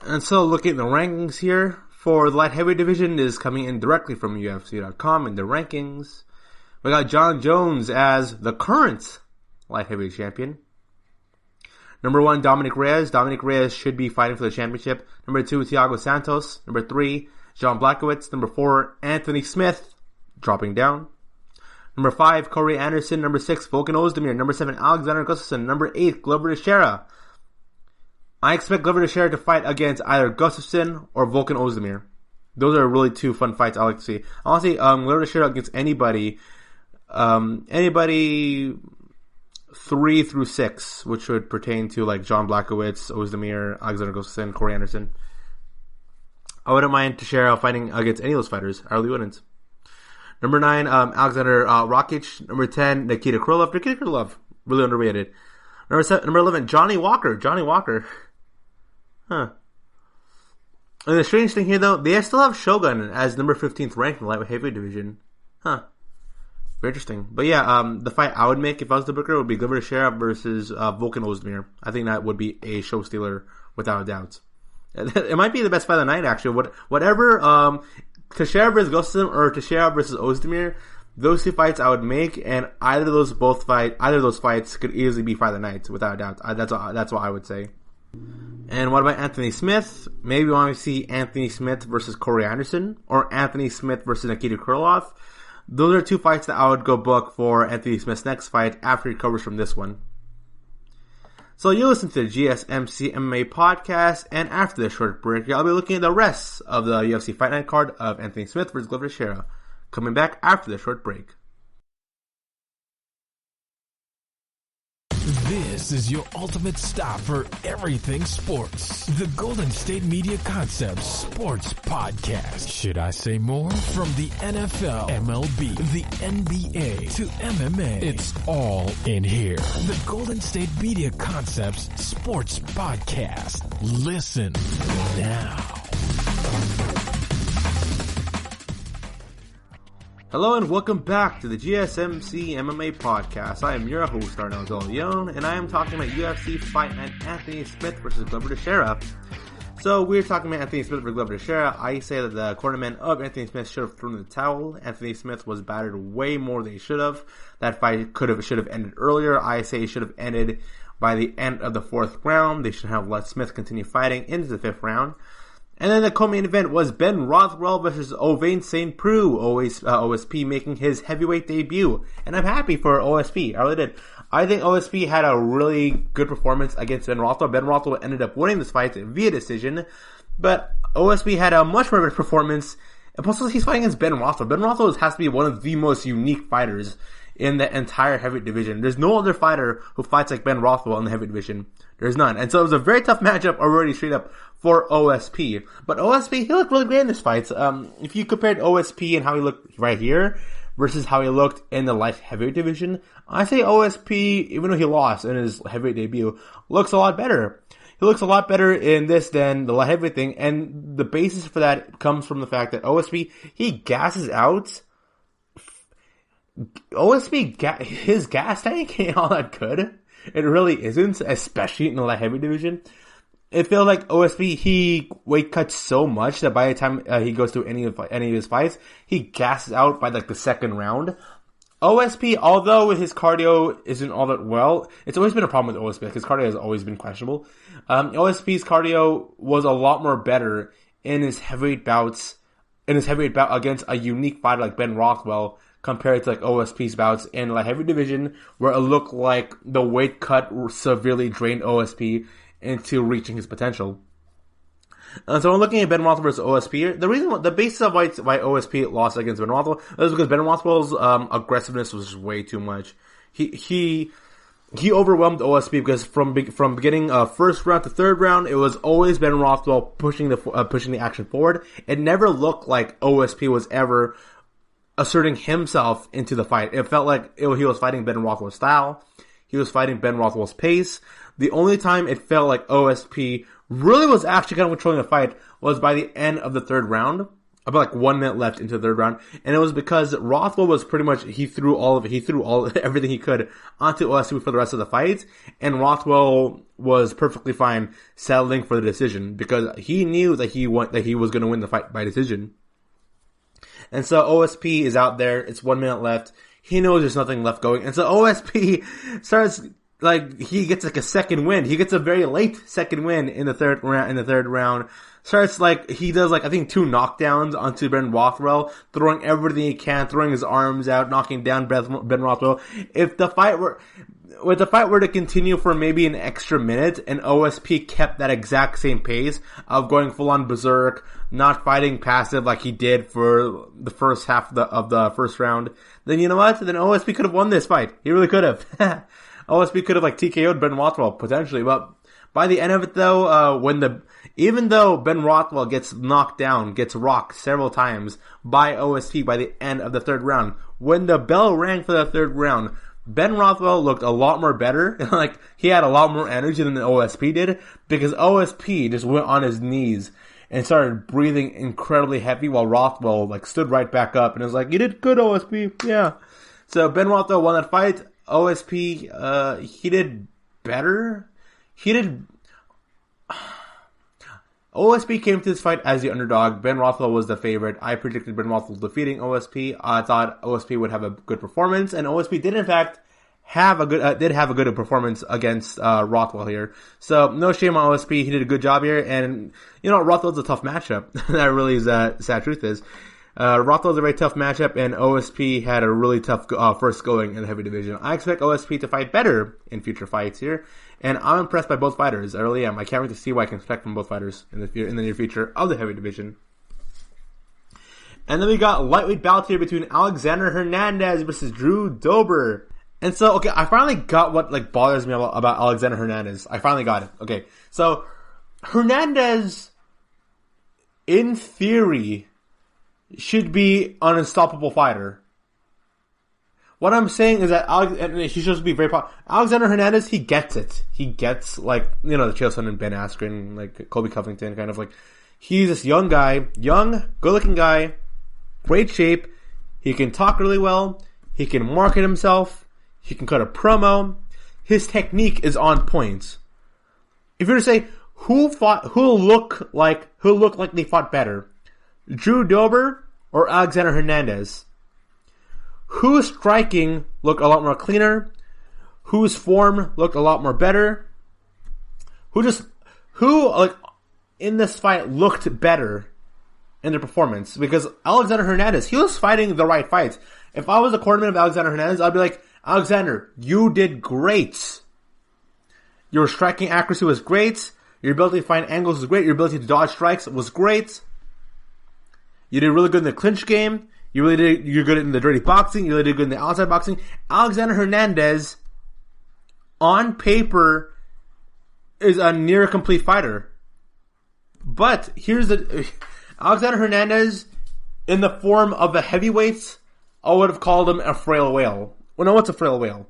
And so looking at the rankings here, for the light heavyweight division is coming in directly from UFC.com in the rankings. We got John Jones as the current light heavyweight champion. Number 1, Dominic Reyes. Dominic Reyes should be fighting for the championship. Number 2, Thiago Santos. Number 3, John Blachowicz. Number 4, Anthony Smith, dropping down. Number 5, Corey Anderson. Number 6, Volkan Ozdemir. Number 7, Alexander Gustafsson. Number 8, Glover Teixeira. I expect Glover Teixeira to fight against either Gustafsson or Volkan Ozdemir. Those are really 2 fun fights I like to see. Honestly, Glover Teixeira against anybody 3 through 6, which would pertain to like John Blachowicz, Ozdemir, Alexander Gustafsson, Corey Anderson. I wouldn't mind Teixeira fighting against any of those fighters. I really wouldn't. Number 9, Alexander Rakic. Number 10, Nikita Krylov. Nikita Krylov, really underrated. Number 11, Johnny Walker. Johnny Walker. Huh. And the strange thing here, though, they still have Shogun as number 15th ranked in the light heavyweight division. Huh. Very interesting. But yeah, the fight I would make if I was the booker would be Glover Teixeira versus Volkan Ozdemir. I think that would be a show stealer without a doubt. It might be the best fight of the night, actually. Whatever, Teixeira versus Gustafsson or Teixeira versus Ozdemir, those 2 fights I would make, and either of those fights could easily be fight of the night without a doubt. That's what I would say. And what about Anthony Smith? Maybe we want to see Anthony Smith versus Corey Anderson, or Anthony Smith versus Nikita Krylov. Those are 2 fights that I would go book for Anthony Smith's next fight after he recovers from this one. So you listen to the GSMC MMA podcast, and after this short break, I'll be looking at the rest of the UFC Fight Night card of Anthony Smith versus Glover Teixeira. Coming back after the short break. This is your ultimate stop for everything sports. The Golden State Media Concepts Sports Podcast. Should I say more? From the NFL, MLB, the NBA to MMA, it's all in here. The Golden State Media Concepts Sports Podcast. Listen now. Hello and welcome back to the GSMC MMA podcast. I am your host, Arnaud Leon, and I am talking about UFC Fight Night Anthony Smith versus Glover Teixeira. So we're talking about Anthony Smith versus Glover Teixeira. I say that the cornerman of Anthony Smith should have thrown the towel. Anthony Smith was battered way more than he should have. That fight should have ended earlier. I say it should have ended by the end of the 4th round. They should have let Smith continue fighting into the 5th round. And then the co-main event was Ben Rothwell versus Ovain St. Preux, OSP making his heavyweight debut. And I'm happy for OSP. I really did. I think OSP had a really good performance against Ben Rothwell. Ben Rothwell ended up winning this fight via decision. But OSP had a much more of a performance. And plus he's fighting against Ben Rothwell. Ben Rothwell has to be one of the most unique fighters in the entire heavyweight division. There's no other fighter who fights like Ben Rothwell in the heavyweight division. There's none. And so it was a very tough matchup already straight up for OSP. But OSP, he looked really great in this fight. If you compared OSP and how he looked right here versus how he looked in the light heavyweight division, I say OSP, even though he lost in his heavyweight debut, looks a lot better. He looks a lot better in this than the light heavyweight thing. And the basis for that comes from the fact that OSP, he gasses out. His gas tank ain't all that good. It really isn't, especially in the light heavy division. It feels like OSP, he weight cuts so much that by the time he goes through any of his fights, he gasses out by like the 2nd round. OSP, although his cardio isn't all that well, it's always been a problem with OSP. Like his cardio has always been questionable. OSP's cardio was a lot more better in his heavyweight bout against a unique fighter like Ben Rothwell, compared to like OSP's bouts in the heavy division, where it looked like the weight cut severely drained OSP into reaching his potential. So when looking at Ben Rothwell versus OSP, the basis of why OSP lost against Ben Rothwell is because Ben Rothwell's aggressiveness was way too much. He overwhelmed OSP because from beginning 1st round to 3rd round, it was always Ben Rothwell pushing the action forward. It never looked like OSP was ever asserting himself into the fight. It felt like he was fighting Ben Rothwell's style. He was fighting Ben Rothwell's pace. The only time it felt like OSP really was actually kind of controlling the fight was by the end of the 3rd round. about like 1 minute left into the third round, and it was because Rothwell was pretty much, he threw everything he could onto OSP for the rest of the fight, and Rothwell was perfectly fine settling for the decision because he knew that he was going to win the fight by decision. And so OSP is out there, it's 1 minute left, he knows there's nothing left going, and so OSP starts, like, he gets like a second win, he gets a very late second win in the third round, starts like, he does like, I think 2 knockdowns onto Ben Rothwell, throwing everything he can, throwing his arms out, knocking down Ben Rothwell. If the fight were to continue for maybe an extra minute, and OSP kept that exact same pace of going full on berserk, not fighting passive like he did for the first half of the first round, then you know what? Then OSP could have won this fight. He really could have. OSP could have like TKO'd Ben Rothwell potentially, but by the end of it though, even though Ben Rothwell gets knocked down, gets rocked several times by OSP by the end of the third round, when the bell rang for the third round, Ben Rothwell looked a lot more better. Like, he had a lot more energy than the OSP did, because OSP just went on his knees and started breathing incredibly heavy while Rothwell, like, stood right back up and was like, "You did good, OSP, yeah." So Ben Rothwell won that fight. OSP, he did better. OSP came to this fight as the underdog. Ben Rothwell was the favorite. I predicted Ben Rothwell defeating OSP. I thought OSP would have a good performance, and OSP did in fact have a good performance against Rothwell here. So no shame on OSP. He did a good job here, and you know, Rothwell's a tough matchup. That really is the sad truth is. Rothwell's a very tough matchup, and OSP had a really tough first going in the heavy division. I expect OSP to fight better in future fights here, and I'm impressed by both fighters. I really am. I can't wait to see what I can expect from both fighters in the near future of the heavy division. And then we got lightweight bout here between Alexander Hernandez versus Drew Dober. And so, okay, I finally got what like bothers me about Alexander Hernandez. I finally got it. Okay, so Hernandez, in theory, should be an unstoppable fighter. What I'm saying is that he's supposed to be very popular. Alexander Hernandez, he gets it. He gets, like, you know, the Chael Sonnen, Ben Askren, like Colby Covington, kind of like, he's this young guy, good-looking guy, great shape. He can talk really well. He can market himself. He can cut a promo. His technique is on point. If you were to say who looked like they fought better, Drew Dober or Alexander Hernandez? Whose striking looked a lot more cleaner? Whose form looked a lot more better? Who in this fight looked better in their performance? Because Alexander Hernandez, he was fighting the right fights. If I was a cornerman of Alexander Hernandez, I'd be like, Alexander, you did great. Your striking accuracy was great. Your ability to find angles was great. Your ability to dodge strikes was great. You did really good in the clinch game. You're good in the dirty boxing. You really did good in the outside boxing. Alexander Hernandez, on paper, is a near complete fighter. But here's Alexander Hernandez, in the form of the heavyweights, I would have called him a frail whale. Well, no, what's a frail whale?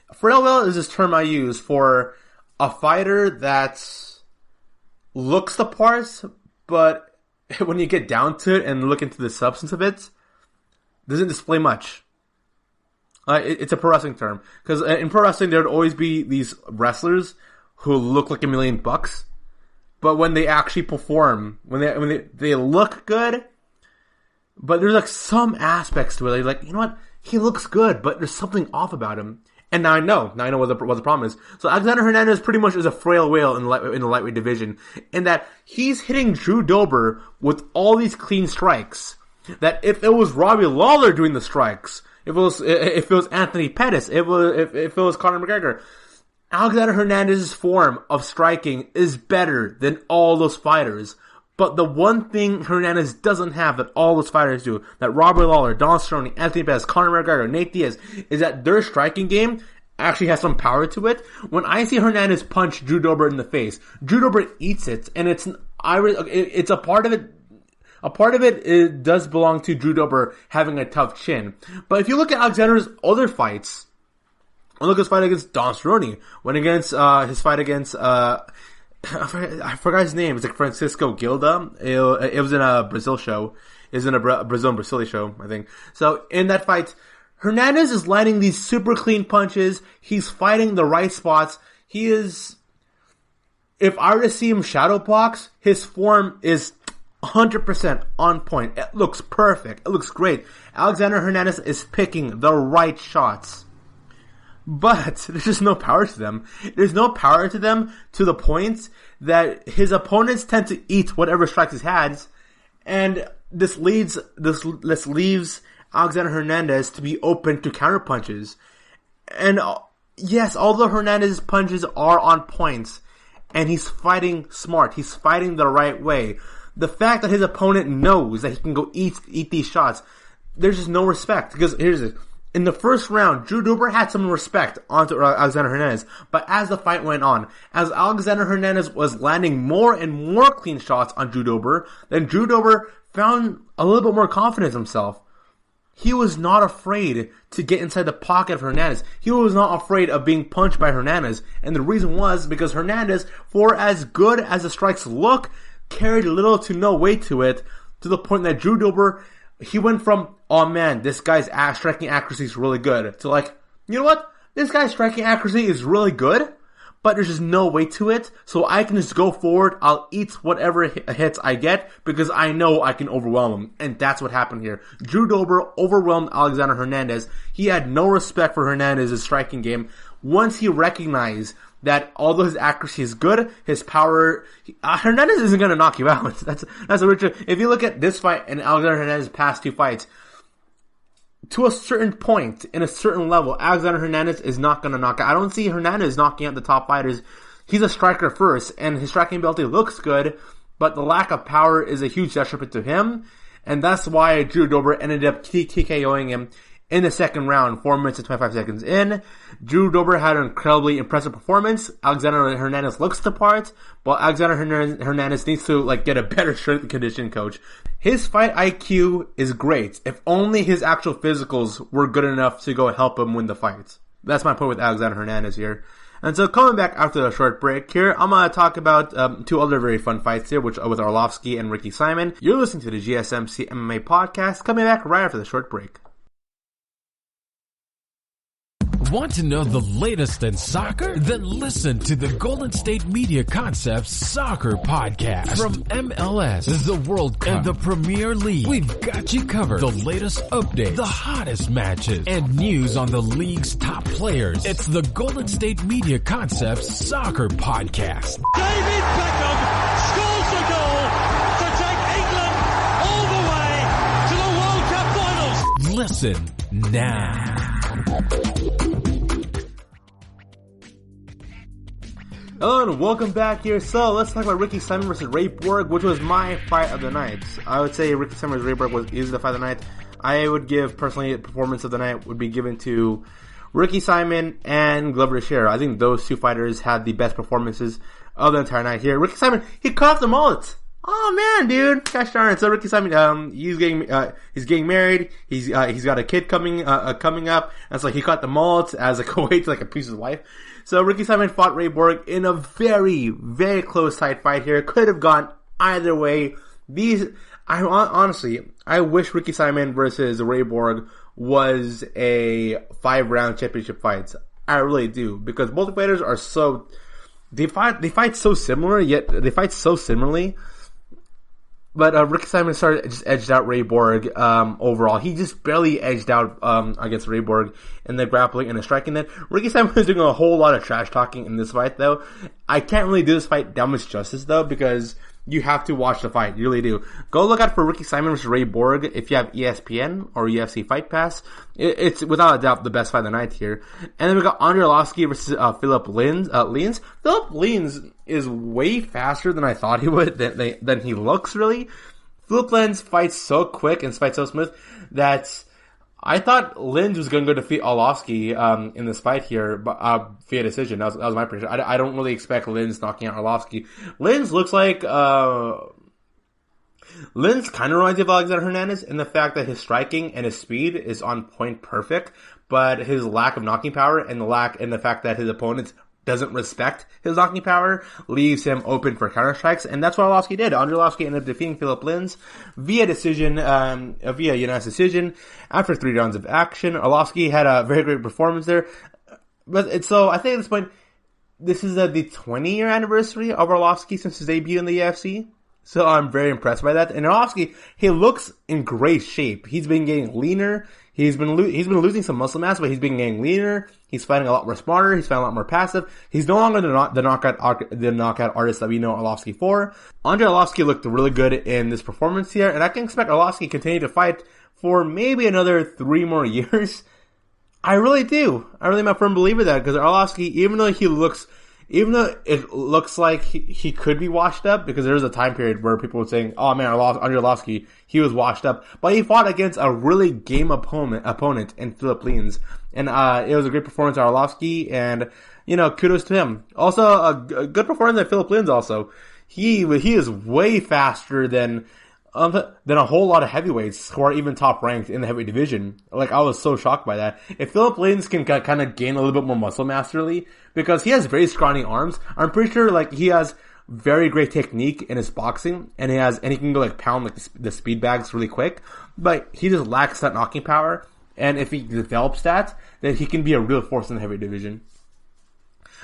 A frail whale is this term I use for a fighter that looks the part, but when you get down to it and look into the substance of it, doesn't display much. It's a pro wrestling term. Because in pro wrestling, there would always be these wrestlers who look like $1 million, but when they actually perform, when they look good, but there's like some aspects to it. They're like, you know what? He looks good, but there's something off about him. And now I know what the problem is. So Alexander Hernandez pretty much is a frail whale in the lightweight division, in that he's hitting Drew Dober with all these clean strikes. That if it was Robbie Lawler doing the strikes, if it was Anthony Pettis, if it was Conor McGregor, Alexander Hernandez's form of striking is better than all those fighters. But the one thing Hernandez doesn't have that all those fighters do, that Robert Lawler, Don Cerrone, Anthony Pettis, Conor McGregor, Nate Diaz, is that their striking game actually has some power to it. When I see Hernandez punch Drew Dober in the face, Drew Dober eats it, and it's a part of it. A part of it does belong to Drew Dober having a tough chin. But if you look at Alexander's other fights, look at his fight against Don Cerrone, his fight against I forgot his name. It's like Francisco Gilda. It was in a Brazil show. It was in a Brazil show, I think. So in that fight, Hernandez is landing these super clean punches. He's fighting the right spots. He is, if I were to see him shadow box, his form is 100% on point. It looks perfect. It looks great. Alexander Hernandez is picking the right shots. But there's just no power to them. There's no power to them to the point that his opponents tend to eat whatever strikes he has, and this leaves Alexander Hernandez to be open to counter punches. And yes, although Hernandez's punches are on points, and he's fighting smart, he's fighting the right way, the fact that his opponent knows that he can go eat these shots, there's just no respect. Because here's it. In the first round, Drew Dober had some respect onto Alexander Hernandez, but as the fight went on, as Alexander Hernandez was landing more and more clean shots on Drew Dober, then Drew Dober found a little bit more confidence in himself. He was not afraid to get inside the pocket of Hernandez. He was not afraid of being punched by Hernandez, and the reason was because Hernandez, for as good as the strikes look, carried little to no weight to it, to the point that Drew Dober, he went from, oh man, this guy's striking accuracy is really good, to like, you know what? This guy's striking accuracy is really good, but there's just no weight to it, so I can just go forward, I'll eat whatever hits I get, because I know I can overwhelm him. And that's what happened here. Drew Dober overwhelmed Alexander Hernandez. He had no respect for Hernandez's striking game. Once he recognized that although his accuracy is good, his power, Hernandez isn't going to knock you out. That's a Richard. If you look at this fight and Alexander Hernandez's past two fights, to a certain point, in a certain level, Alexander Hernandez is not going to knock out. I don't see Hernandez knocking out the top fighters. He's a striker first, and his striking ability looks good, but the lack of power is a huge detriment to him, and that's why Drew Dober ended up TKOing him in the second round, 4 minutes and 25 seconds in. Drew Dober had an incredibly impressive performance. Alexander Hernandez looks the part, but Alexander Hernandez needs to get a better strength and conditioning coach. His fight IQ is great. If only his actual physicals were good enough to go help him win the fight. That's my point with Alexander Hernandez here. And so coming back after a short break here, I'm going to talk about two other very fun fights here, which with Arlovsky and Ricky Simon. You're listening to the GSMC MMA podcast, coming back right after the short break. Want to know the latest in soccer? Then listen to the Golden State Media Concepts Soccer Podcast. From MLS, the World Cup, and the Premier League, we've got you covered. The latest updates, the hottest matches, and news on the league's top players. It's the Golden State Media Concepts Soccer Podcast. David Beckham scores a goal to take England all the way to the World Cup finals. Listen now. Hello and welcome back here. So let's talk about Ricky Simon versus Ray Borg, which was my fight of the night. I would say Ricky Simon versus Ray Borg is the fight of the night. I would give, personally, the performance of the night would be given to Ricky Simon and Glover Teixeira. I think those two fighters had the best performances of the entire night here. Ricky Simon, he cut off the mullet. Oh man, dude! Gosh darn it! So Ricky Simon, he's getting married. He's got a kid coming up, and so he cut the mullet as a way to a piece of his life. So Ricky Simon fought Ray Borg in a very, very close tight fight here. Could have gone either way. Honestly, I wish Ricky Simon versus Ray Borg was a 5-round championship fight. I really do, because both fighters are they fight so similar, yet they fight so similarly. But Ricky Simon just edged out Ray Borg overall. He just barely edged out against Ray Borg in the grappling and the striking. Then Ricky Simon was doing a whole lot of trash talking in this fight, though. I can't really do this fight that much justice, though, because you have to watch the fight. You really do. Go look out for Ricky Simon versus Ray Borg if you have ESPN or UFC Fight Pass. It's without a doubt the best fight of the night here. And then we got Andrei Arlovsky versus Philip Lins. Philip Lins is way faster than I thought he would, than he looks, really. Philip Lins fights so quick and fights so smooth that I thought Lins was going to go defeat Arlovsky in this fight here via decision. That was my prediction. I don't really expect Lins knocking out Arlovsky. Lins looks like Lins kind of reminds me of Alexander Hernandez in the fact that his striking and his speed is on point perfect, but his lack of knocking power and the fact that his opponents doesn't respect his knocking power, leaves him open for counter strikes, and that's what Arlovsky did. Andre Arlovsky ended up defeating Philip Lins via unanimous decision after 3 rounds of action. Arlovsky had a very great performance there. So I think at this point, this is the 20-year anniversary of Arlovsky since his debut in the UFC. So I'm very impressed by that. And Arlovsky, he looks in great shape. He's been getting leaner. He's been losing some muscle mass, but he's been getting leaner. He's fighting a lot more smarter. He's fighting a lot more passive. He's no longer the knockout artist that we know Arlovsky for. Andre Arlovsky looked really good in this performance here, and I can expect Arlovsky to continue to fight for maybe another 3 more years. I really do. I really am a firm believer of that, because Arlovsky, even though it looks like he could be washed up, because there was a time period where people were saying, oh man, Andre Arlovsky, he was washed up. But he fought against a really game opponent in Philip Lins. And it was a great performance by Arlovsky, and, kudos to him. Also, a good performance by Philip Lins also. He is way faster than a whole lot of heavyweights who are even top ranked in the heavyweight division. Like, I was so shocked by that. If Philip Lins can kind of gain a little bit more muscle mastery, because he has very scrawny arms, I'm pretty sure, like, he has very great technique in his boxing, and he can go, like, pound, like, the speed bags really quick, but he just lacks that knocking power, and if he develops that, then he can be a real force in the heavyweight division.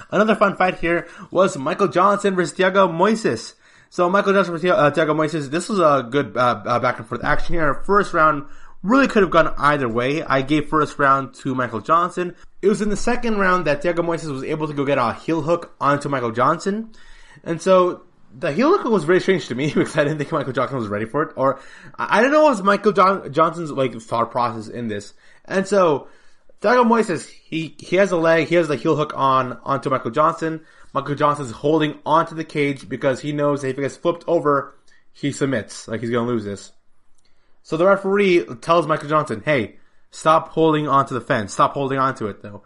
Another fun fight here was Michael Johnson versus Thiago Moises. So Michael Johnson versus Thiago Moises, this was a good back and forth action here. First round really could have gone either way. I gave first round to Michael Johnson. It was in the second round that Thiago Moises was able to go get a heel hook onto Michael Johnson. And so the heel hook was very strange to me because I didn't think Michael Johnson was ready for it. Or I don't know what was Michael Johnson's like thought process in this. And so Thiago Moises, he has a leg, he has the heel hook onto Michael Johnson. Michael Johnson's holding onto the cage because he knows that if he gets flipped over, he submits. Like, he's going to lose this. So the referee tells Michael Johnson, hey, stop holding onto the fence. Stop holding onto it, though.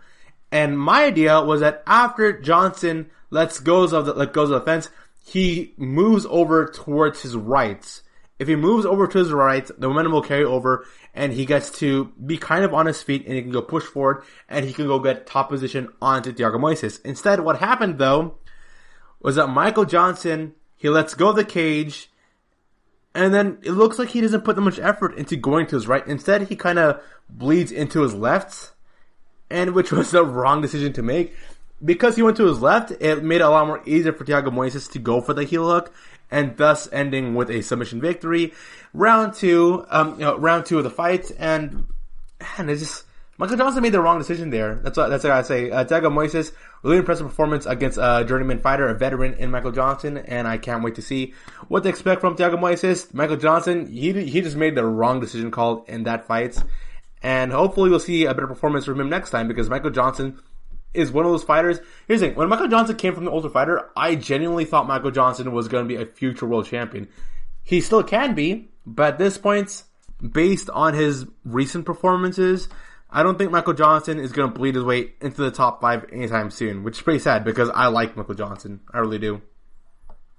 And my idea was that after Johnson let goes of the fence, he moves over towards his right. If he moves over to his right, the momentum will carry over, and he gets to be kind of on his feet, and he can go push forward, and he can go get top position onto Thiago Moises. Instead, what happened, though, was that Michael Johnson, he lets go of the cage, and then it looks like he doesn't put that much effort into going to his right. Instead, he kind of bleeds into his left, and which was the wrong decision to make. Because he went to his left, it made it a lot more easier for Thiago Moises to go for the heel hook, and thus ending with a submission victory. Round two of the fight, and it's just Michael Johnson made the wrong decision there. That's what I gotta say. Thiago Moises, really impressive performance against a journeyman fighter, a veteran in Michael Johnson, and I can't wait to see what to expect from Thiago Moises. Michael Johnson, he just made the wrong decision call in that fight, and hopefully we'll see a better performance from him next time, because Michael Johnson is one of those fighters. Here's the thing, when Michael Johnson came from the Ultimate Fighter, I genuinely thought Michael Johnson was going to be a future world champion. He still can be, but at this point, based on his recent performances, I don't think Michael Johnson is going to bleed his way into the top 5 anytime soon, which is pretty sad because I like Michael Johnson. I really do.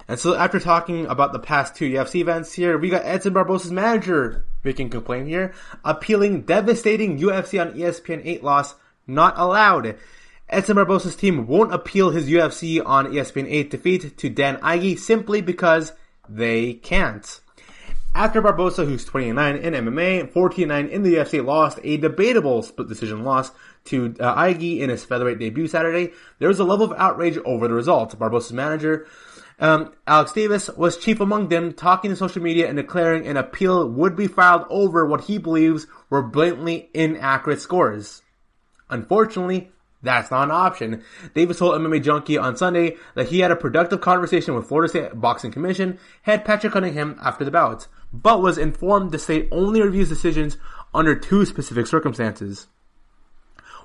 And so after talking about the past 2 UFC events here, we got Edson Barbosa's manager making a complaint here, appealing devastating UFC on ESPN 8 loss not allowed. Edson Barbosa's team won't appeal his UFC on ESPN 8 defeat to Dan Ige simply because they can't. After Barbosa, who's 29 in MMA, 14-9 in the UFC, lost a debatable split decision loss to Ige in his featherweight debut Saturday, there was a level of outrage over the result. Barbosa's manager, Alex Davis, was chief among them, talking to social media and declaring an appeal would be filed over what he believes were blatantly inaccurate scores. Unfortunately, that's not an option. Davis told MMA Junkie on Sunday that he had a productive conversation with Florida State Boxing Commission head Patrick Cunningham after the bout, but was informed the state only reviews decisions under 2 specific circumstances.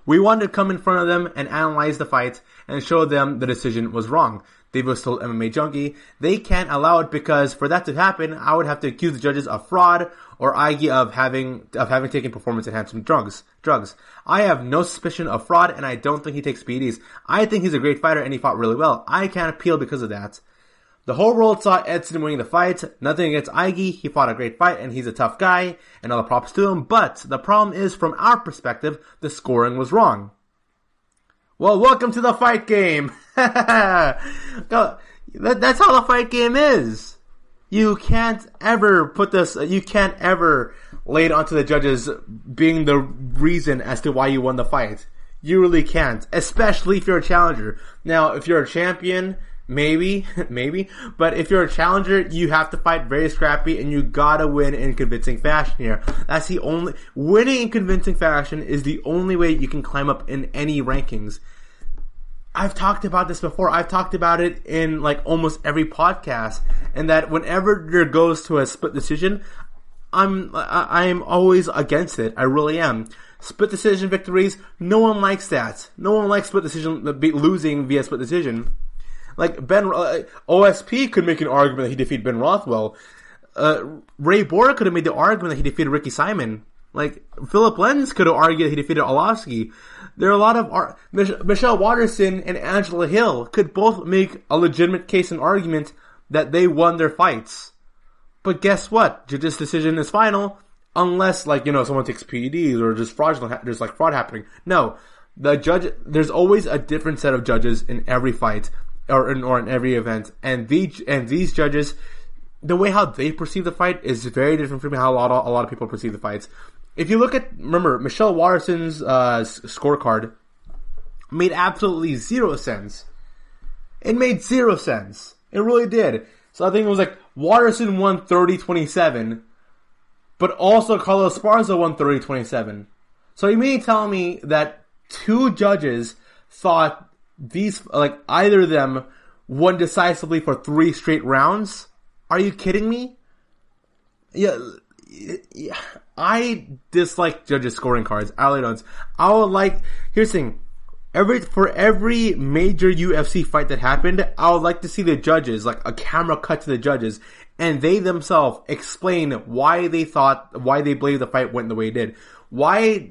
We wanted to come in front of them and analyze the fight and show them the decision was wrong. Davis told MMA Junkie they can't allow it because for that to happen, I would have to accuse the judges of fraud or Ige of having taken performance enhancing drugs. I have no suspicion of fraud, and I don't think he takes PEDs. I think he's a great fighter and he fought really well. I can't appeal because of that. The whole world saw Edson winning the fight. Nothing against Ige. He fought a great fight and he's a tough guy, and all the props to him. But the problem is, from our perspective, the scoring was wrong. Well, welcome to the fight game. That's how the fight game is. You can't ever lay it onto the judges being the reason as to why you won the fight. You really can't, especially if you're a challenger. Now, if you're a champion, maybe, but if you're a challenger, you have to fight very scrappy and you gotta win in convincing fashion here. Winning in convincing fashion is the only way you can climb up in any rankings. I've talked about this before. I've talked about it in like almost every podcast, and that whenever there goes to a split decision, I'm always against it. I really am. Split decision victories, no one likes that. No one likes split decision, losing via split decision. Like OSP could make an argument that he defeated Ben Rothwell. Ray Borg could have made the argument that he defeated Ricky Simon. Like Philip Lenz could have argued that he defeated Arlovsky. There are a lot of Michelle Watterson and Angela Hill could both make a legitimate case and argument that they won their fights. But guess what? Judge's decision is final. Unless, someone takes PEDs or just there's fraud happening. No. There's always a different set of judges in every fight, or in every event. And these judges, the way how they perceive the fight is very different from how a lot of people perceive the fights. If you remember, Michelle Watterson's, scorecard made absolutely zero sense. It made 0 sense. It really did. So I think it was Watterson won 30-27. But also Carlos Esparza won 30-27. So you mean tell me that two judges thought either of them won decisively for 3 straight rounds? Are you kidding me? Yeah, I dislike judges' scoring cards. I really don't. Here's the thing. For every major UFC fight that happened, I would like to see the judges, a camera cut to the judges, and they themselves explain why they believe the fight went the way it did. I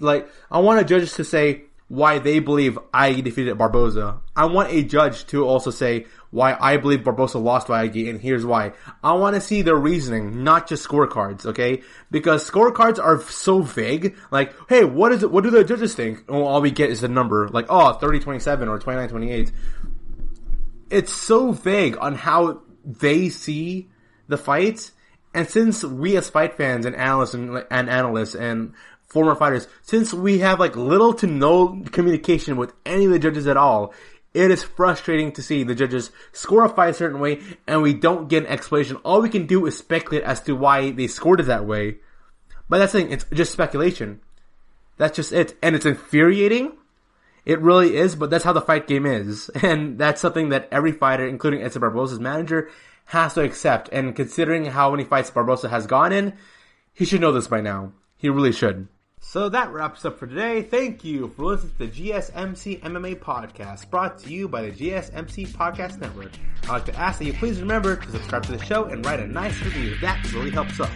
want the judges to say why they believe Aigi defeated Barboza. I want a judge to also say why I believe Barboza lost to Aigi, and here's why. I want to see their reasoning, not just scorecards, okay? Because scorecards are so vague. Hey, what do the judges think? Well, all we get is a number, 30-27 or 29-28. It's so vague on how they see the fight, and since we as fight fans and analysts and former fighters, since we have little to no communication with any of the judges at all, it is frustrating to see the judges score a fight a certain way and we don't get an explanation. All we can do is speculate as to why they scored it that way. But that's the thing, it's just speculation. That's just it. And it's infuriating. It really is, but that's how the fight game is. And that's something that every fighter, including Edson Barboza's manager, has to accept. And considering how many fights Barboza has gone in, he should know this by now. He really should. So that wraps up for today. Thank you for listening to the GSMC MMA podcast, brought to you by the GSMC Podcast Network. I'd like to ask that you please remember to subscribe to the show and write a nice review. That really helps us.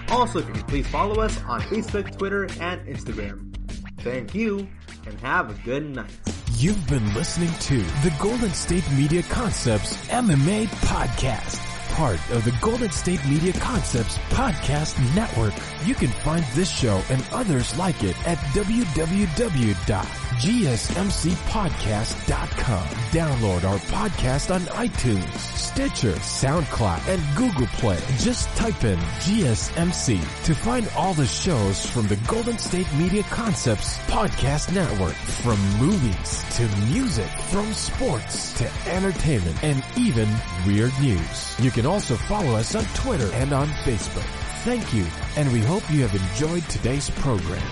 Also, if you can please follow us on Facebook, Twitter, and Instagram. Thank you, and have a good night. You've been listening to the Golden State Media Concepts MMA podcast, part of the Golden State Media Concepts podcast network. You can find this show and others like it at www.gsmcpodcast.com. Download our podcast on iTunes, Stitcher, SoundCloud, and Google Play. Just type in GSMC to find all the shows from the Golden State Media Concepts podcast network. From movies to music, from sports to entertainment, and even weird news. You can also follow us on Twitter and on Facebook. Thank you, and we hope you have enjoyed today's program.